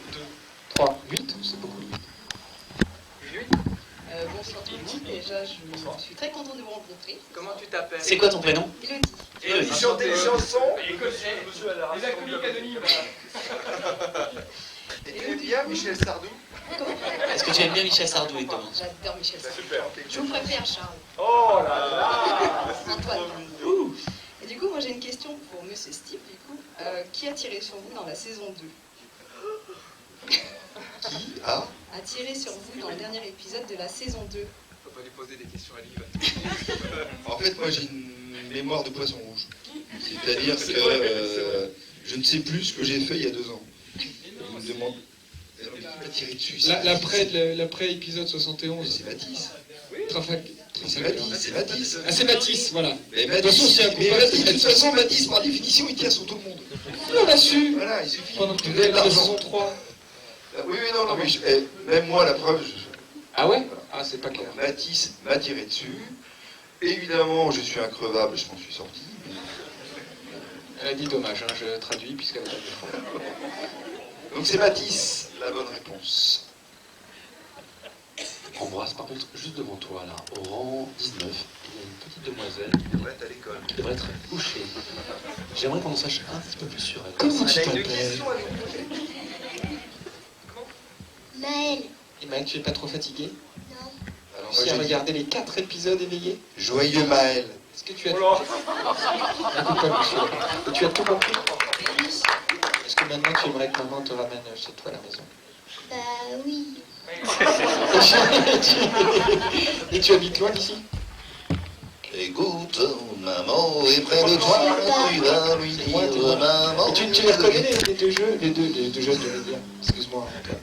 N: 3, 8, c'est beaucoup.
S: Bonsoir tout le monde, déjà je suis très contente de vous rencontrer.
P: Comment tu t'appelles?
A: C'est quoi ton prénom?
S: Élodie.
Q: Ils chantent des chansons.
P: Les alcooliques anonymes.
Q: Et tu aimes bien Michel Sardou?
A: Est-ce que tu aimes bien Michel Sardou et Thomas?
S: J'adore Michel Sardou.
Q: Super.
S: Je vous préfère Charles.
Q: Oh là là.
S: Antoine. Et du coup, moi j'ai une question pour Monsieur Steve, du coup. Qui a tiré sur vous dans la saison 2?
Q: Qui a
S: tiré sur vous dans le dernier épisode de la saison 2?
P: Faut pas lui poser des questions à lui.
Q: En fait, moi j'ai une mémoire de poisson rouge. C'est-à-dire que je ne sais plus ce que j'ai fait il y a 2 ans. On me demande... Qui m'a tiré dessus?
N: L'après-épisode 71.
Q: C'est Matisse.
N: C'est
Q: Matisse.
N: Ah, c'est Matisse, voilà.
Q: Mais
N: De toute façon, c'est un coupable.
Q: de toute façon, Matisse, par définition, il tire sur tout le monde.
N: On l'a su.
Q: Voilà, il suffit.
N: Pendant que tu es la saison 3.
Q: Oui, non, mais même moi, la preuve...
N: Ah ouais? Ah, c'est pas clair.
Q: Matisse m'a tiré dessus. Évidemment, je suis increvable, je m'en suis sorti.
N: Elle a dit dommage, hein, je traduis puisqu'elle a pas de fond.
Q: Donc c'est Matisse, la bonne réponse.
R: Ambroise, par contre, juste devant toi, là, au rang 19, il y a une petite demoiselle
Q: qui devrait être à l'école.
R: Qui devrait être couchée. J'aimerais qu'on en sache un petit peu plus sur elle.
N: Comment tu t'appelles?
T: Maëlle.
N: Et Maëlle, tu es pas trop fatigué?
T: Non.
Q: Alors,
N: Tu as regardé les 4 épisodes éveillés?
Q: Joyeux Maël.
N: Est-ce que tu as... Et tu as tout compris? Est-ce que maintenant tu aimerais que maman te ramène chez toi à la maison?
T: Bah oui.
N: Et tu habites loin d'ici?
H: Écoute, maman est près de toi, tu vas lui dire maman.
N: Et tu les reconnais les deux jeux, les deux jeunes, je veux dire. Excuse-moi, Antoine.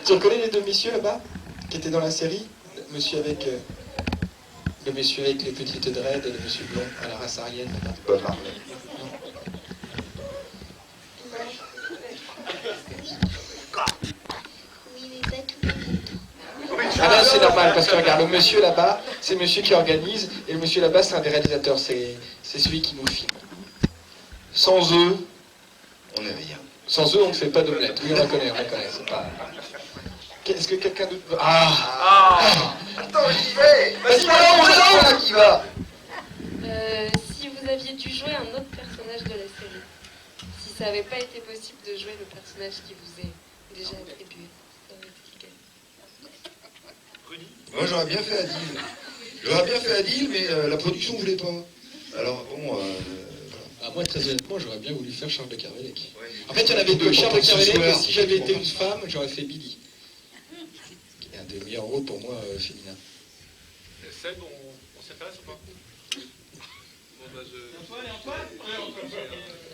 N: Tu reconnais les 2 messieurs là-bas qui étaient dans la série? Le monsieur avec les petites dreads et le monsieur blond à la race arienne là-bas.
Q: Bob Marley.
T: Oui, mais pas tout le monde.
N: Ah là c'est normal parce que regarde, le monsieur là-bas, c'est le monsieur qui organise et le monsieur là-bas c'est un des réalisateurs, c'est celui qui nous filme. Sans eux,
Q: on n'est rien.
N: Sans eux on ne fait pas d'omelette. Oui on la connaît, c'est pas... Est-ce que quelqu'un d'autre...
Q: Attends, j'y vais. Vas-y, là qui va.
J: Si vous aviez dû jouer un autre personnage de la série, si ça n'avait pas été possible de jouer le personnage qui vous est déjà attribué, ça aurait été lequel?
Q: Moi j'aurais bien fait Adil. Mais la production ne voulait pas. Alors bon...
N: moi très honnêtement j'aurais bien voulu faire Charles de Kervelec.
Q: Ouais.
N: En fait il y en avait 2, Charles de Kervelec,
Q: soir,
N: et si j'avais été une femme, j'aurais fait Billy. Qui est un des meilleurs rôles pour moi féminin.
R: Celle dont on s'intéresse ou pas?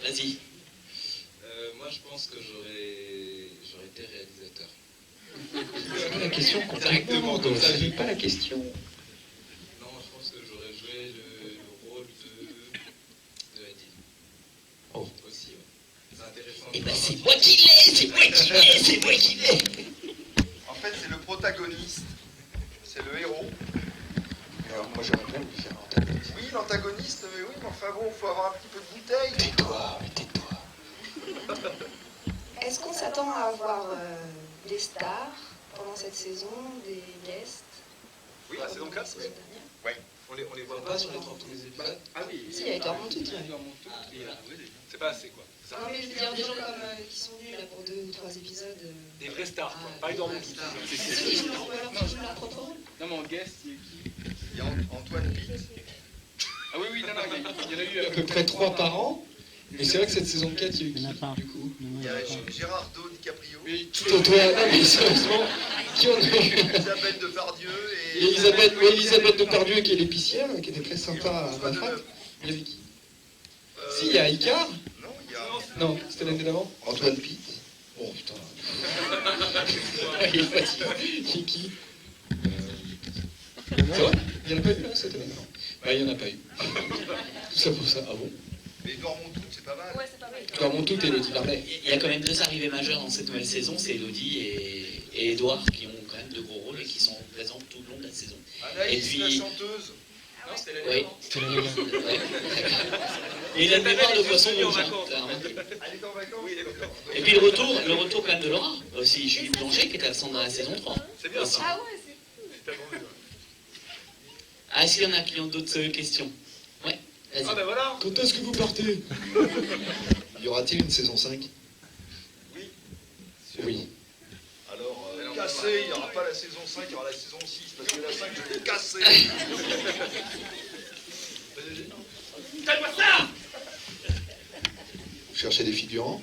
A: Vas-y.
U: Moi, je pense que j'aurais été réalisateur.
N: C'est la question directement, donc ça n'est pas la question.
U: Non, je pense que j'aurais joué le rôle de Adil.
N: Oh.
U: Aussi, ouais. C'est intéressant.
A: Eh ben c'est moi qui l'ai.
Q: En fait, c'est le protagoniste. C'est le héros.
N: Alors moi j'aurais bien voulu faire l'antagoniste.
Q: Oui, l'antagoniste, mais oui, mais enfin bon, il faut avoir un petit peu de bouteille.
N: Tais-toi.
S: Est-ce qu'on s'attend à avoir des stars pendant cette saison, des guests?
Q: Oui, la saison 4, oui. Ouais.
R: On les voit pas sur les 3 premiers épisodes.
P: Ah oui.
S: Si, il y a Edouard Montout.
P: C'est pas assez quoi. Ça.
S: Non, mais je veux dire des gens comme qui sont venus là pour 2 ou 3 épisodes.
P: Des vrais stars, quoi. Pas Edouard Montout.
S: Ils jouent leur propre rôle.
P: Non, mais en guest, il y a qui?
Q: Il y a Antoine Pitt.
P: Ah oui, non, il y en a eu
R: À peu près 3 par an. Mais c'est vrai que cette saison 4, il y a eu qui, du coup?
Q: Il y a Gérardo DiCaprio.
R: Oui, tout autour. Non, mais sérieusement, qui on a eu?
Q: Elisabeth Depardieu et...
R: Elisabeth Depardieu qui est l'épicière, qui était très sympa à Manfred. Il y avait qui? Si, il y a Icar.
Q: Non, il y a...
R: Non, c'était l'année d'avant.
Q: Antoine Pitt.
R: Oh putain. Il est fatigué. Qui C'est vrai? Il n'y en a pas eu là cette année? Bah, il n'y en a pas eu. Tout ça pour ça. Ah bon?
Q: Mais Edouard Montout, c'est pas mal.
S: Ouais, c'est pas mal.
R: Edouard Montout et Elodie Barbet.
A: Il y a quand même 2 arrivées majeures dans cette nouvelle saison, c'est Elodie et Edouard qui ont quand même de gros rôles et qui sont présents tout le long de la saison.
Q: Anaïs, la chanteuse.
P: Non, c'était
A: Oui.
R: C'était l'année dernière.
A: Ouais. Et il a une mémoire de poisson rouge.
Q: Elle est en vacances.
P: Oui, il est d'accord.
A: Et puis le retour quand même de Laura, aussi Julie Boulanger qui était absente dans la saison 3.
P: C'est bien ça.
S: Ah ouais, c'est cool.
A: Ah, est-ce qu'il y en a qui ont d'autres questions? Ouais, vas-y.
P: Ah ben voilà.
R: Quand est-ce que vous partez?
Q: Y aura-t-il une saison 5?
P: Oui.
R: Oui.
Q: Alors, cassé, il n'y aura pas la saison 5, il y aura la saison 6, parce que la 5, je l'ai cassée.
P: Fais-moi ça.
Q: Vous cherchez des figurants?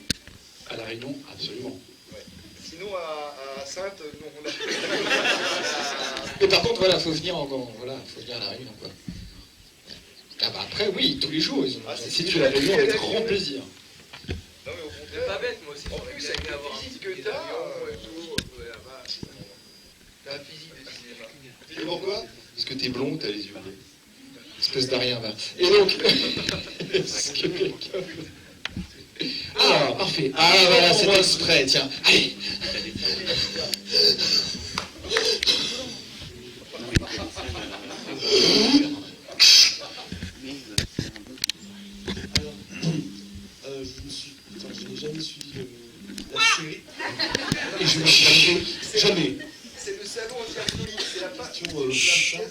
R: À La Réunion, absolument.
Q: Ouais. Sinon, à Sainte, non, on a...
R: Mais par contre, voilà, faut venir faut venir à La Réunion, quoi. Ah bah après, oui, tous les jours, si tu l'avais vu, avec grand plaisir.
Q: Non, mais au
P: C'est
Q: contraire...
P: pas bête, moi aussi.
Q: En plus, avec
P: j'aurais aimé avoir
Q: la
P: un
Q: physique
P: petit
Q: que
P: billet
Q: t'as,
P: d'avion et tout.
Q: t'as un physique de cinéma. Tu sais pourquoi? Parce que t'es blond, t'as les yeux bleus.
R: Espèce d'arrière va. Et donc, est-ce que quelqu'un... Ah, parfait. Ah, voilà, c'est exprès, tiens. Allez.
G: Je n'ai jamais suivi la série. Et je me suis dit, jamais.
Q: C'est le salon anti-alcoolique, c'est la
G: question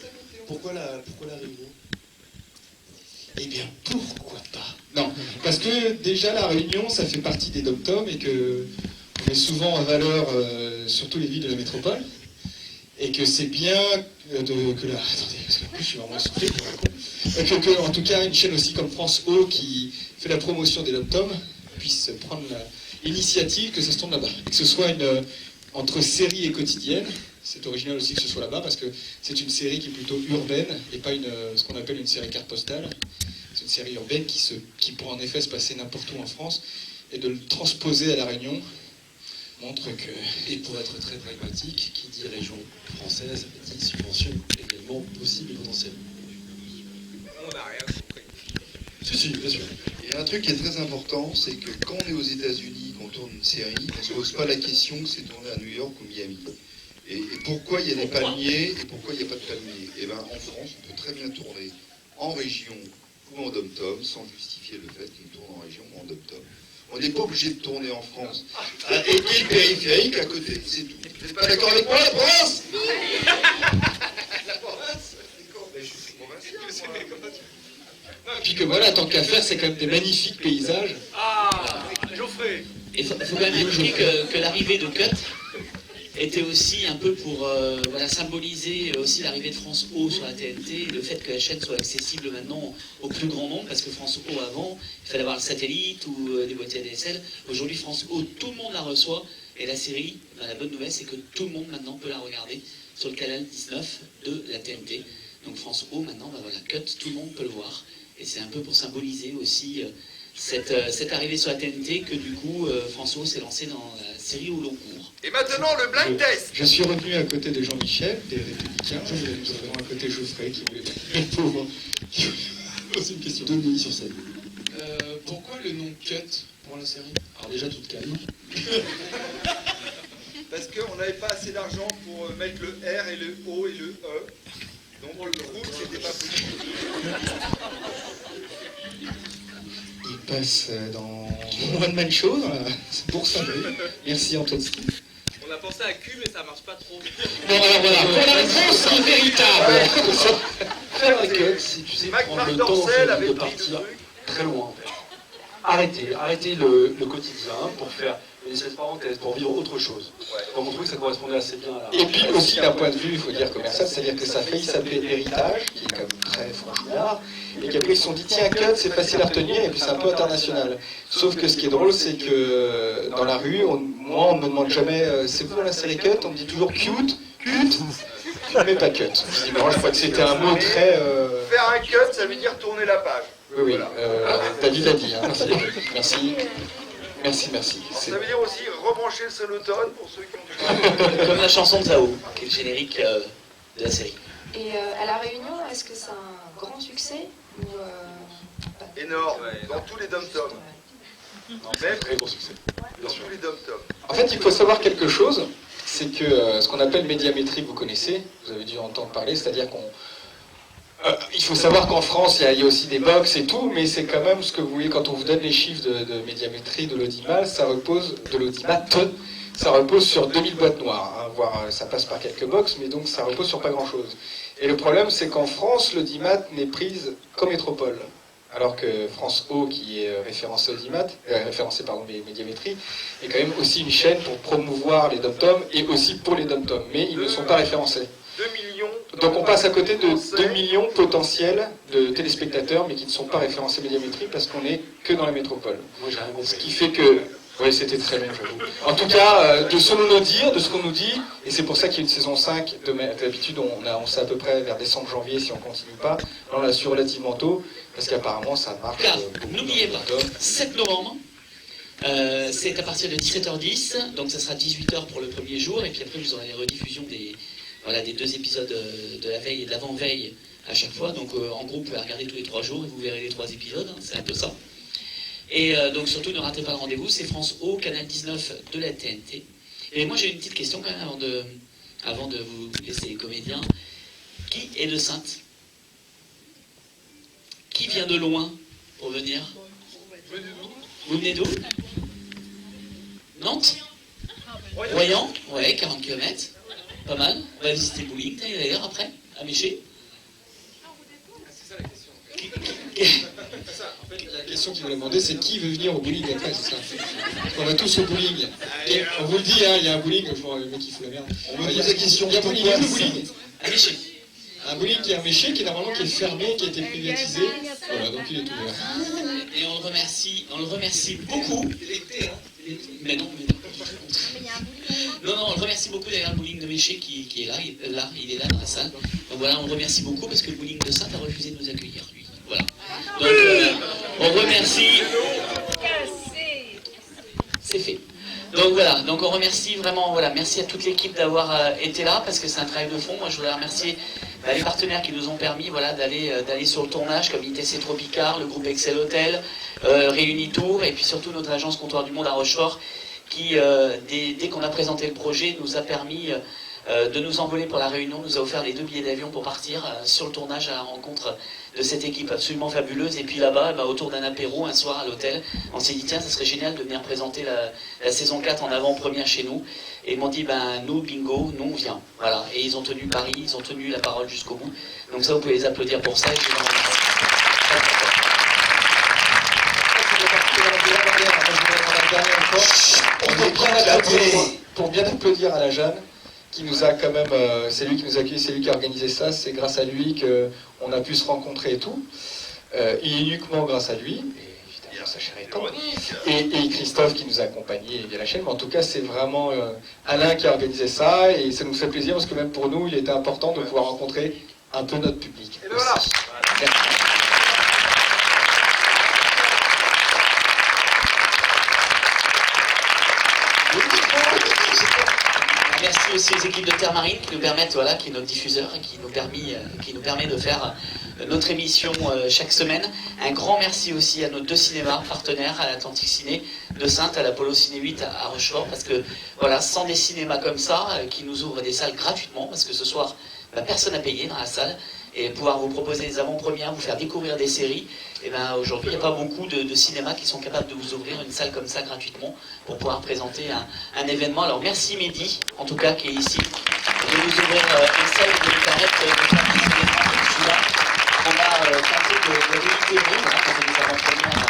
G: pourquoi la Réunion?
R: Eh bien, pourquoi pas? Non, parce que déjà la Réunion, ça fait partie des dom-toms et que on met souvent en valeur surtout les villes de la métropole et que c'est bien que la... Attendez, parce que je suis vraiment essoufflé pour un con. Que, en tout cas, une chaîne aussi comme France O qui fait la promotion des dom-toms puisse prendre l'initiative que ça se tourne là-bas. Et que ce soit entre série et quotidienne. C'est original aussi que ce soit là-bas parce que c'est une série qui est plutôt urbaine et pas ce qu'on appelle une série carte postale. C'est une série urbaine qui pourrait en effet se passer n'importe où en France et de le transposer à La Réunion montre que...
G: Et pour être très pragmatique, qui dit région française dit subvention également possible et potentielle.
P: On n'a rien compris.
G: Si, bien sûr.
Q: Il y a un truc qui est très important, c'est que quand on est aux États-Unis, qu'on tourne une série, on ne se pose pas la question que c'est tourné à New York ou Miami. Et pourquoi il y a des palmiers et pourquoi il n'y a pas de palmiers? Et bien en France, on peut très bien tourner en région ou en dom-tom sans justifier le fait qu'on tourne en région ou en dom-tom. On n'est pas obligé de tourner en France. Et le périphérique à côté, c'est tout. Vous n'êtes pas d'accord avec moi, la province? La province? D'accord, mais je suis provincial, moi.
R: Puis que voilà, tant qu'à faire, c'est quand même des magnifiques paysages.
P: Ah, Geoffrey.
A: Il faut quand même indiquer que l'arrivée de Cut était aussi un peu pour symboliser aussi l'arrivée de France O sur la TNT, le fait que la chaîne soit accessible maintenant au plus grand nombre, parce que France O avant, il fallait avoir le satellite ou des boîtiers ADSL. Aujourd'hui, France O, tout le monde la reçoit, et la série, la bonne nouvelle, c'est que tout le monde maintenant peut la regarder sur le canal 19 de la TNT. Donc France O, maintenant, Cut, tout le monde peut le voir. Et c'est un peu pour symboliser aussi cette arrivée sur la TNT que du coup, France O s'est lancé dans la série au long cours.
Q: Et maintenant, le blind test.
R: Je suis retenu à côté de Jean-Michel, des Républicains, nous avons à côté Geoffrey qui voulait poser une question.
G: 2 minutes sur scène.
R: Pourquoi le nom Cut pour la série? Alors déjà, toute calme.
Q: Parce qu'on n'avait pas assez d'argent pour mettre le R et le O et le E. Donc le groupe, c'était pas possible.
R: Il passe dans One Man Show, pour Saint-Brieuc. Merci Antoine.
P: On a pensé à Q, mais ça marche pas trop.
R: Bon, alors voilà, pour la réponse véritable.
G: Faire un cut, c'est, tu sais, prendre le temps de partir très loin, en fait. Arrêter le quotidien pour faire une espèce de parenthèse, pour vivre autre chose. Donc on trouvait que ça correspondait assez bien à la...
N: Et puis aussi d'un point de vue, il faut dire commercial, c'est-à-dire que ça a failli s'appeler Héritage, qui est quand même très franchement, et qu'après ils se sont dit tiens, cut, c'est facile à retenir, et puis c'est un peu international. Sauf que ce qui est drôle, c'est que dans la rue, moi on me demande jamais c'est vous dans la série cut, on me dit toujours cute, mais pas cut. Non, je crois que c'était un mot très...
D: Faire un cut, ça veut dire tourner la page.
N: Oui, David a dit, hein. Merci.
D: Ça veut dire aussi rebrancher le sonotone pour ceux qui ont...
A: Comme la chanson de Zao, qui est le générique de la série.
S: Et à La Réunion, est-ce que c'est un grand succès ou
D: Énorme, dans tous les dom-toms. Même
N: très gros succès.
D: dans tous les dom-toms.
N: En fait, il faut savoir quelque chose, c'est que ce qu'on appelle médiamétrie, vous connaissez, vous avez dû entendre parler, c'est-à-dire qu'on... il faut savoir qu'en France, il y a aussi des box et tout, mais c'est quand même ce que vous voyez quand on vous donne les chiffres de médiamétrie de l'audimat, ça repose sur 2000 boîtes noires, hein, voire ça passe par quelques box, mais donc ça repose sur pas grand-chose. Et le problème, c'est qu'en France, l'audimat n'est prise qu'en métropole. Alors que France O, qui est référencée médiamétrie, est quand même aussi une chaîne pour promouvoir les dom-toms et aussi pour les dom-toms, mais ils ne sont pas référencés.
D: 2 millions.
N: Donc on passe à côté de 2 millions potentiels de téléspectateurs, mais qui ne sont pas référencés médiamétrie parce qu'on n'est que dans la métropole. Ce qui fait que... Oui, c'était très long, j'avoue. En tout cas, de ce qu'on nous dit, et c'est pour ça qu'il y a une saison 5, d'habitude on sait à peu près vers décembre-janvier si on continue pas, là on l'a su relativement tôt, parce qu'apparemment ça marche.
A: Car, n'oubliez pas, 7 novembre, c'est à partir de 17h10, donc ça sera 18h pour le premier jour, et puis après vous aurez les rediffusions des 2 épisodes de la veille et de l'avant-veille à chaque fois, donc en gros vous pouvez regarder tous les 3 jours et vous verrez les 3 épisodes, hein, c'est un peu ça. Et donc surtout ne ratez pas le rendez-vous, c'est France O, canal 19 de la TNT. Et moi j'ai une petite question quand même avant de vous laisser les comédiens. Qui est de Saintes? Qui vient de loin pour venir? Vous venez d'où? Nantes? Royan? Ouais, 40 km. Pas mal. On va visiter le bowling d'ailleurs après, à Méché.
G: C'est ça la question.
R: La question qu'il voulait demander, c'est qui veut venir au bowling après, c'est ça. On va tous au bowling. Et on vous le dit, hein, il y a un bowling, je vois le mec qui fout la merde.
G: On me pose la question.
R: Il y a un bowling.
A: À Méché.
R: Un bowling qui est à Méché, qui est normalement qui est fermé, qui a été privatisé. Voilà, donc il est ouvert.
A: Et on le remercie beaucoup. Mais non. Non, on le remercie beaucoup d'ailleurs, le bowling de Méché qui est là, il est là dans la salle. Donc voilà, on le remercie beaucoup parce que le bowling de Saintes a refusé de nous accueillir, lui. Voilà. Donc on remercie. C'est fait. Donc voilà, donc on remercie vraiment, merci à toute l'équipe d'avoir été là parce que c'est un travail de fond. Moi je voudrais remercier les partenaires qui nous ont permis d'aller sur le tournage comme ITC Tropicard, le groupe Excel Hotel, Réunitour et puis surtout notre agence Comptoir du Monde à Rochefort qui, dès qu'on a présenté le projet, nous a permis de nous envoler pour la Réunion, nous a offert les 2 billets d'avion pour partir sur le tournage à la rencontre de cette équipe absolument fabuleuse. Et puis là-bas, autour d'un apéro, un soir à l'hôtel, on s'est dit tiens, ça serait génial de venir présenter la saison 4 en avant-première chez nous. Et ils m'ont dit nous, bingo, nous on vient. Voilà. Et ils ont tenu Paris, ils ont tenu la parole jusqu'au bout. Donc ça, vous pouvez les applaudir pour ça. Et je
N: pour bien applaudir à la Jeanne, qui nous a quand même, c'est lui qui nous a accueillis, c'est lui qui a organisé ça, c'est grâce à lui qu'on a pu se rencontrer et tout, et uniquement grâce à lui, et évidemment sa chère étant, et Christophe qui nous a accompagnés via la chaîne, mais en tout cas c'est vraiment Alain qui a organisé ça, et ça nous fait plaisir parce que même pour nous il était important de pouvoir rencontrer un peu notre public. Et voilà. Merci.
A: Merci aussi aux équipes de Terre Marine qui nous permettent, qui est notre diffuseur et qui nous permet de faire notre émission chaque semaine. Un grand merci aussi à nos 2 cinémas partenaires, à l'Atlantique Ciné de Saintes, à l'Apollo Ciné 8 à Rochefort, parce que sans des cinémas comme ça, qui nous ouvrent des salles gratuitement, parce que ce soir, personne n'a payé dans la salle, et pouvoir vous proposer des avant-premières, vous faire découvrir des séries, et aujourd'hui il n'y a pas beaucoup de cinémas qui sont capables de vous ouvrir une salle comme ça gratuitement pour pouvoir présenter un événement. Alors merci Mehdi, en tout cas qui est ici, de nous ouvrir une salle et de nous permettre de faire des événements comme celui-là. tenter de réitérer, voilà, quand on est avant-première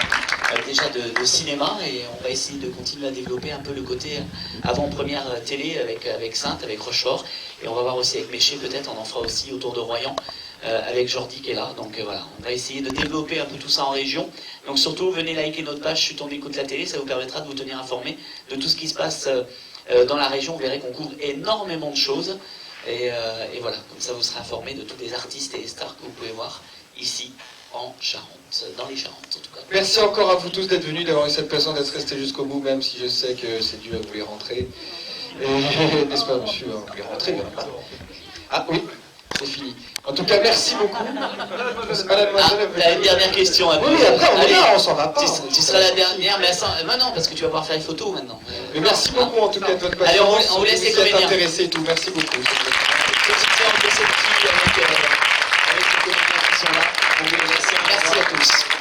A: déjà de cinéma, et on va essayer de continuer à développer un peu le côté avant-première télé avec Sainte, avec Rochefort, et on va voir aussi avec Méché peut-être, on en fera aussi autour de Royan, avec Jordi qui est là, donc voilà, on va essayer de développer un peu tout ça en région. Donc surtout, venez liker notre page Chut on écoute la télé, ça vous permettra de vous tenir informé de tout ce qui se passe dans la région. Vous verrez qu'on couvre énormément de choses, et voilà, comme ça vous serez informé de tous les artistes et les stars que vous pouvez voir ici en Charente, dans les Charentes en tout cas.
G: Merci encore à vous tous d'être venus, d'avoir eu cette patience, d'être restés jusqu'au bout, même si je sais que c'est dû à vous les rentrer. N'est-ce pas, monsieur, vous les rentrer, même pas. Ah oui, c'est fini. En tout cas, merci beaucoup. Mademoiselle,
A: t'as une dernière question.
G: Oui, après on s'en va pas.
A: Tu seras la dernière, mais non, parce que tu vas pouvoir faire les photos maintenant.
G: Mais merci beaucoup en tout cas de votre patience.
A: Allez, on vous laisse les comédiens.
G: Intéressé et tout. Merci beaucoup.
A: Petite forme de cette avec les comédiens qui sont là. On vous remercie. Merci à tous.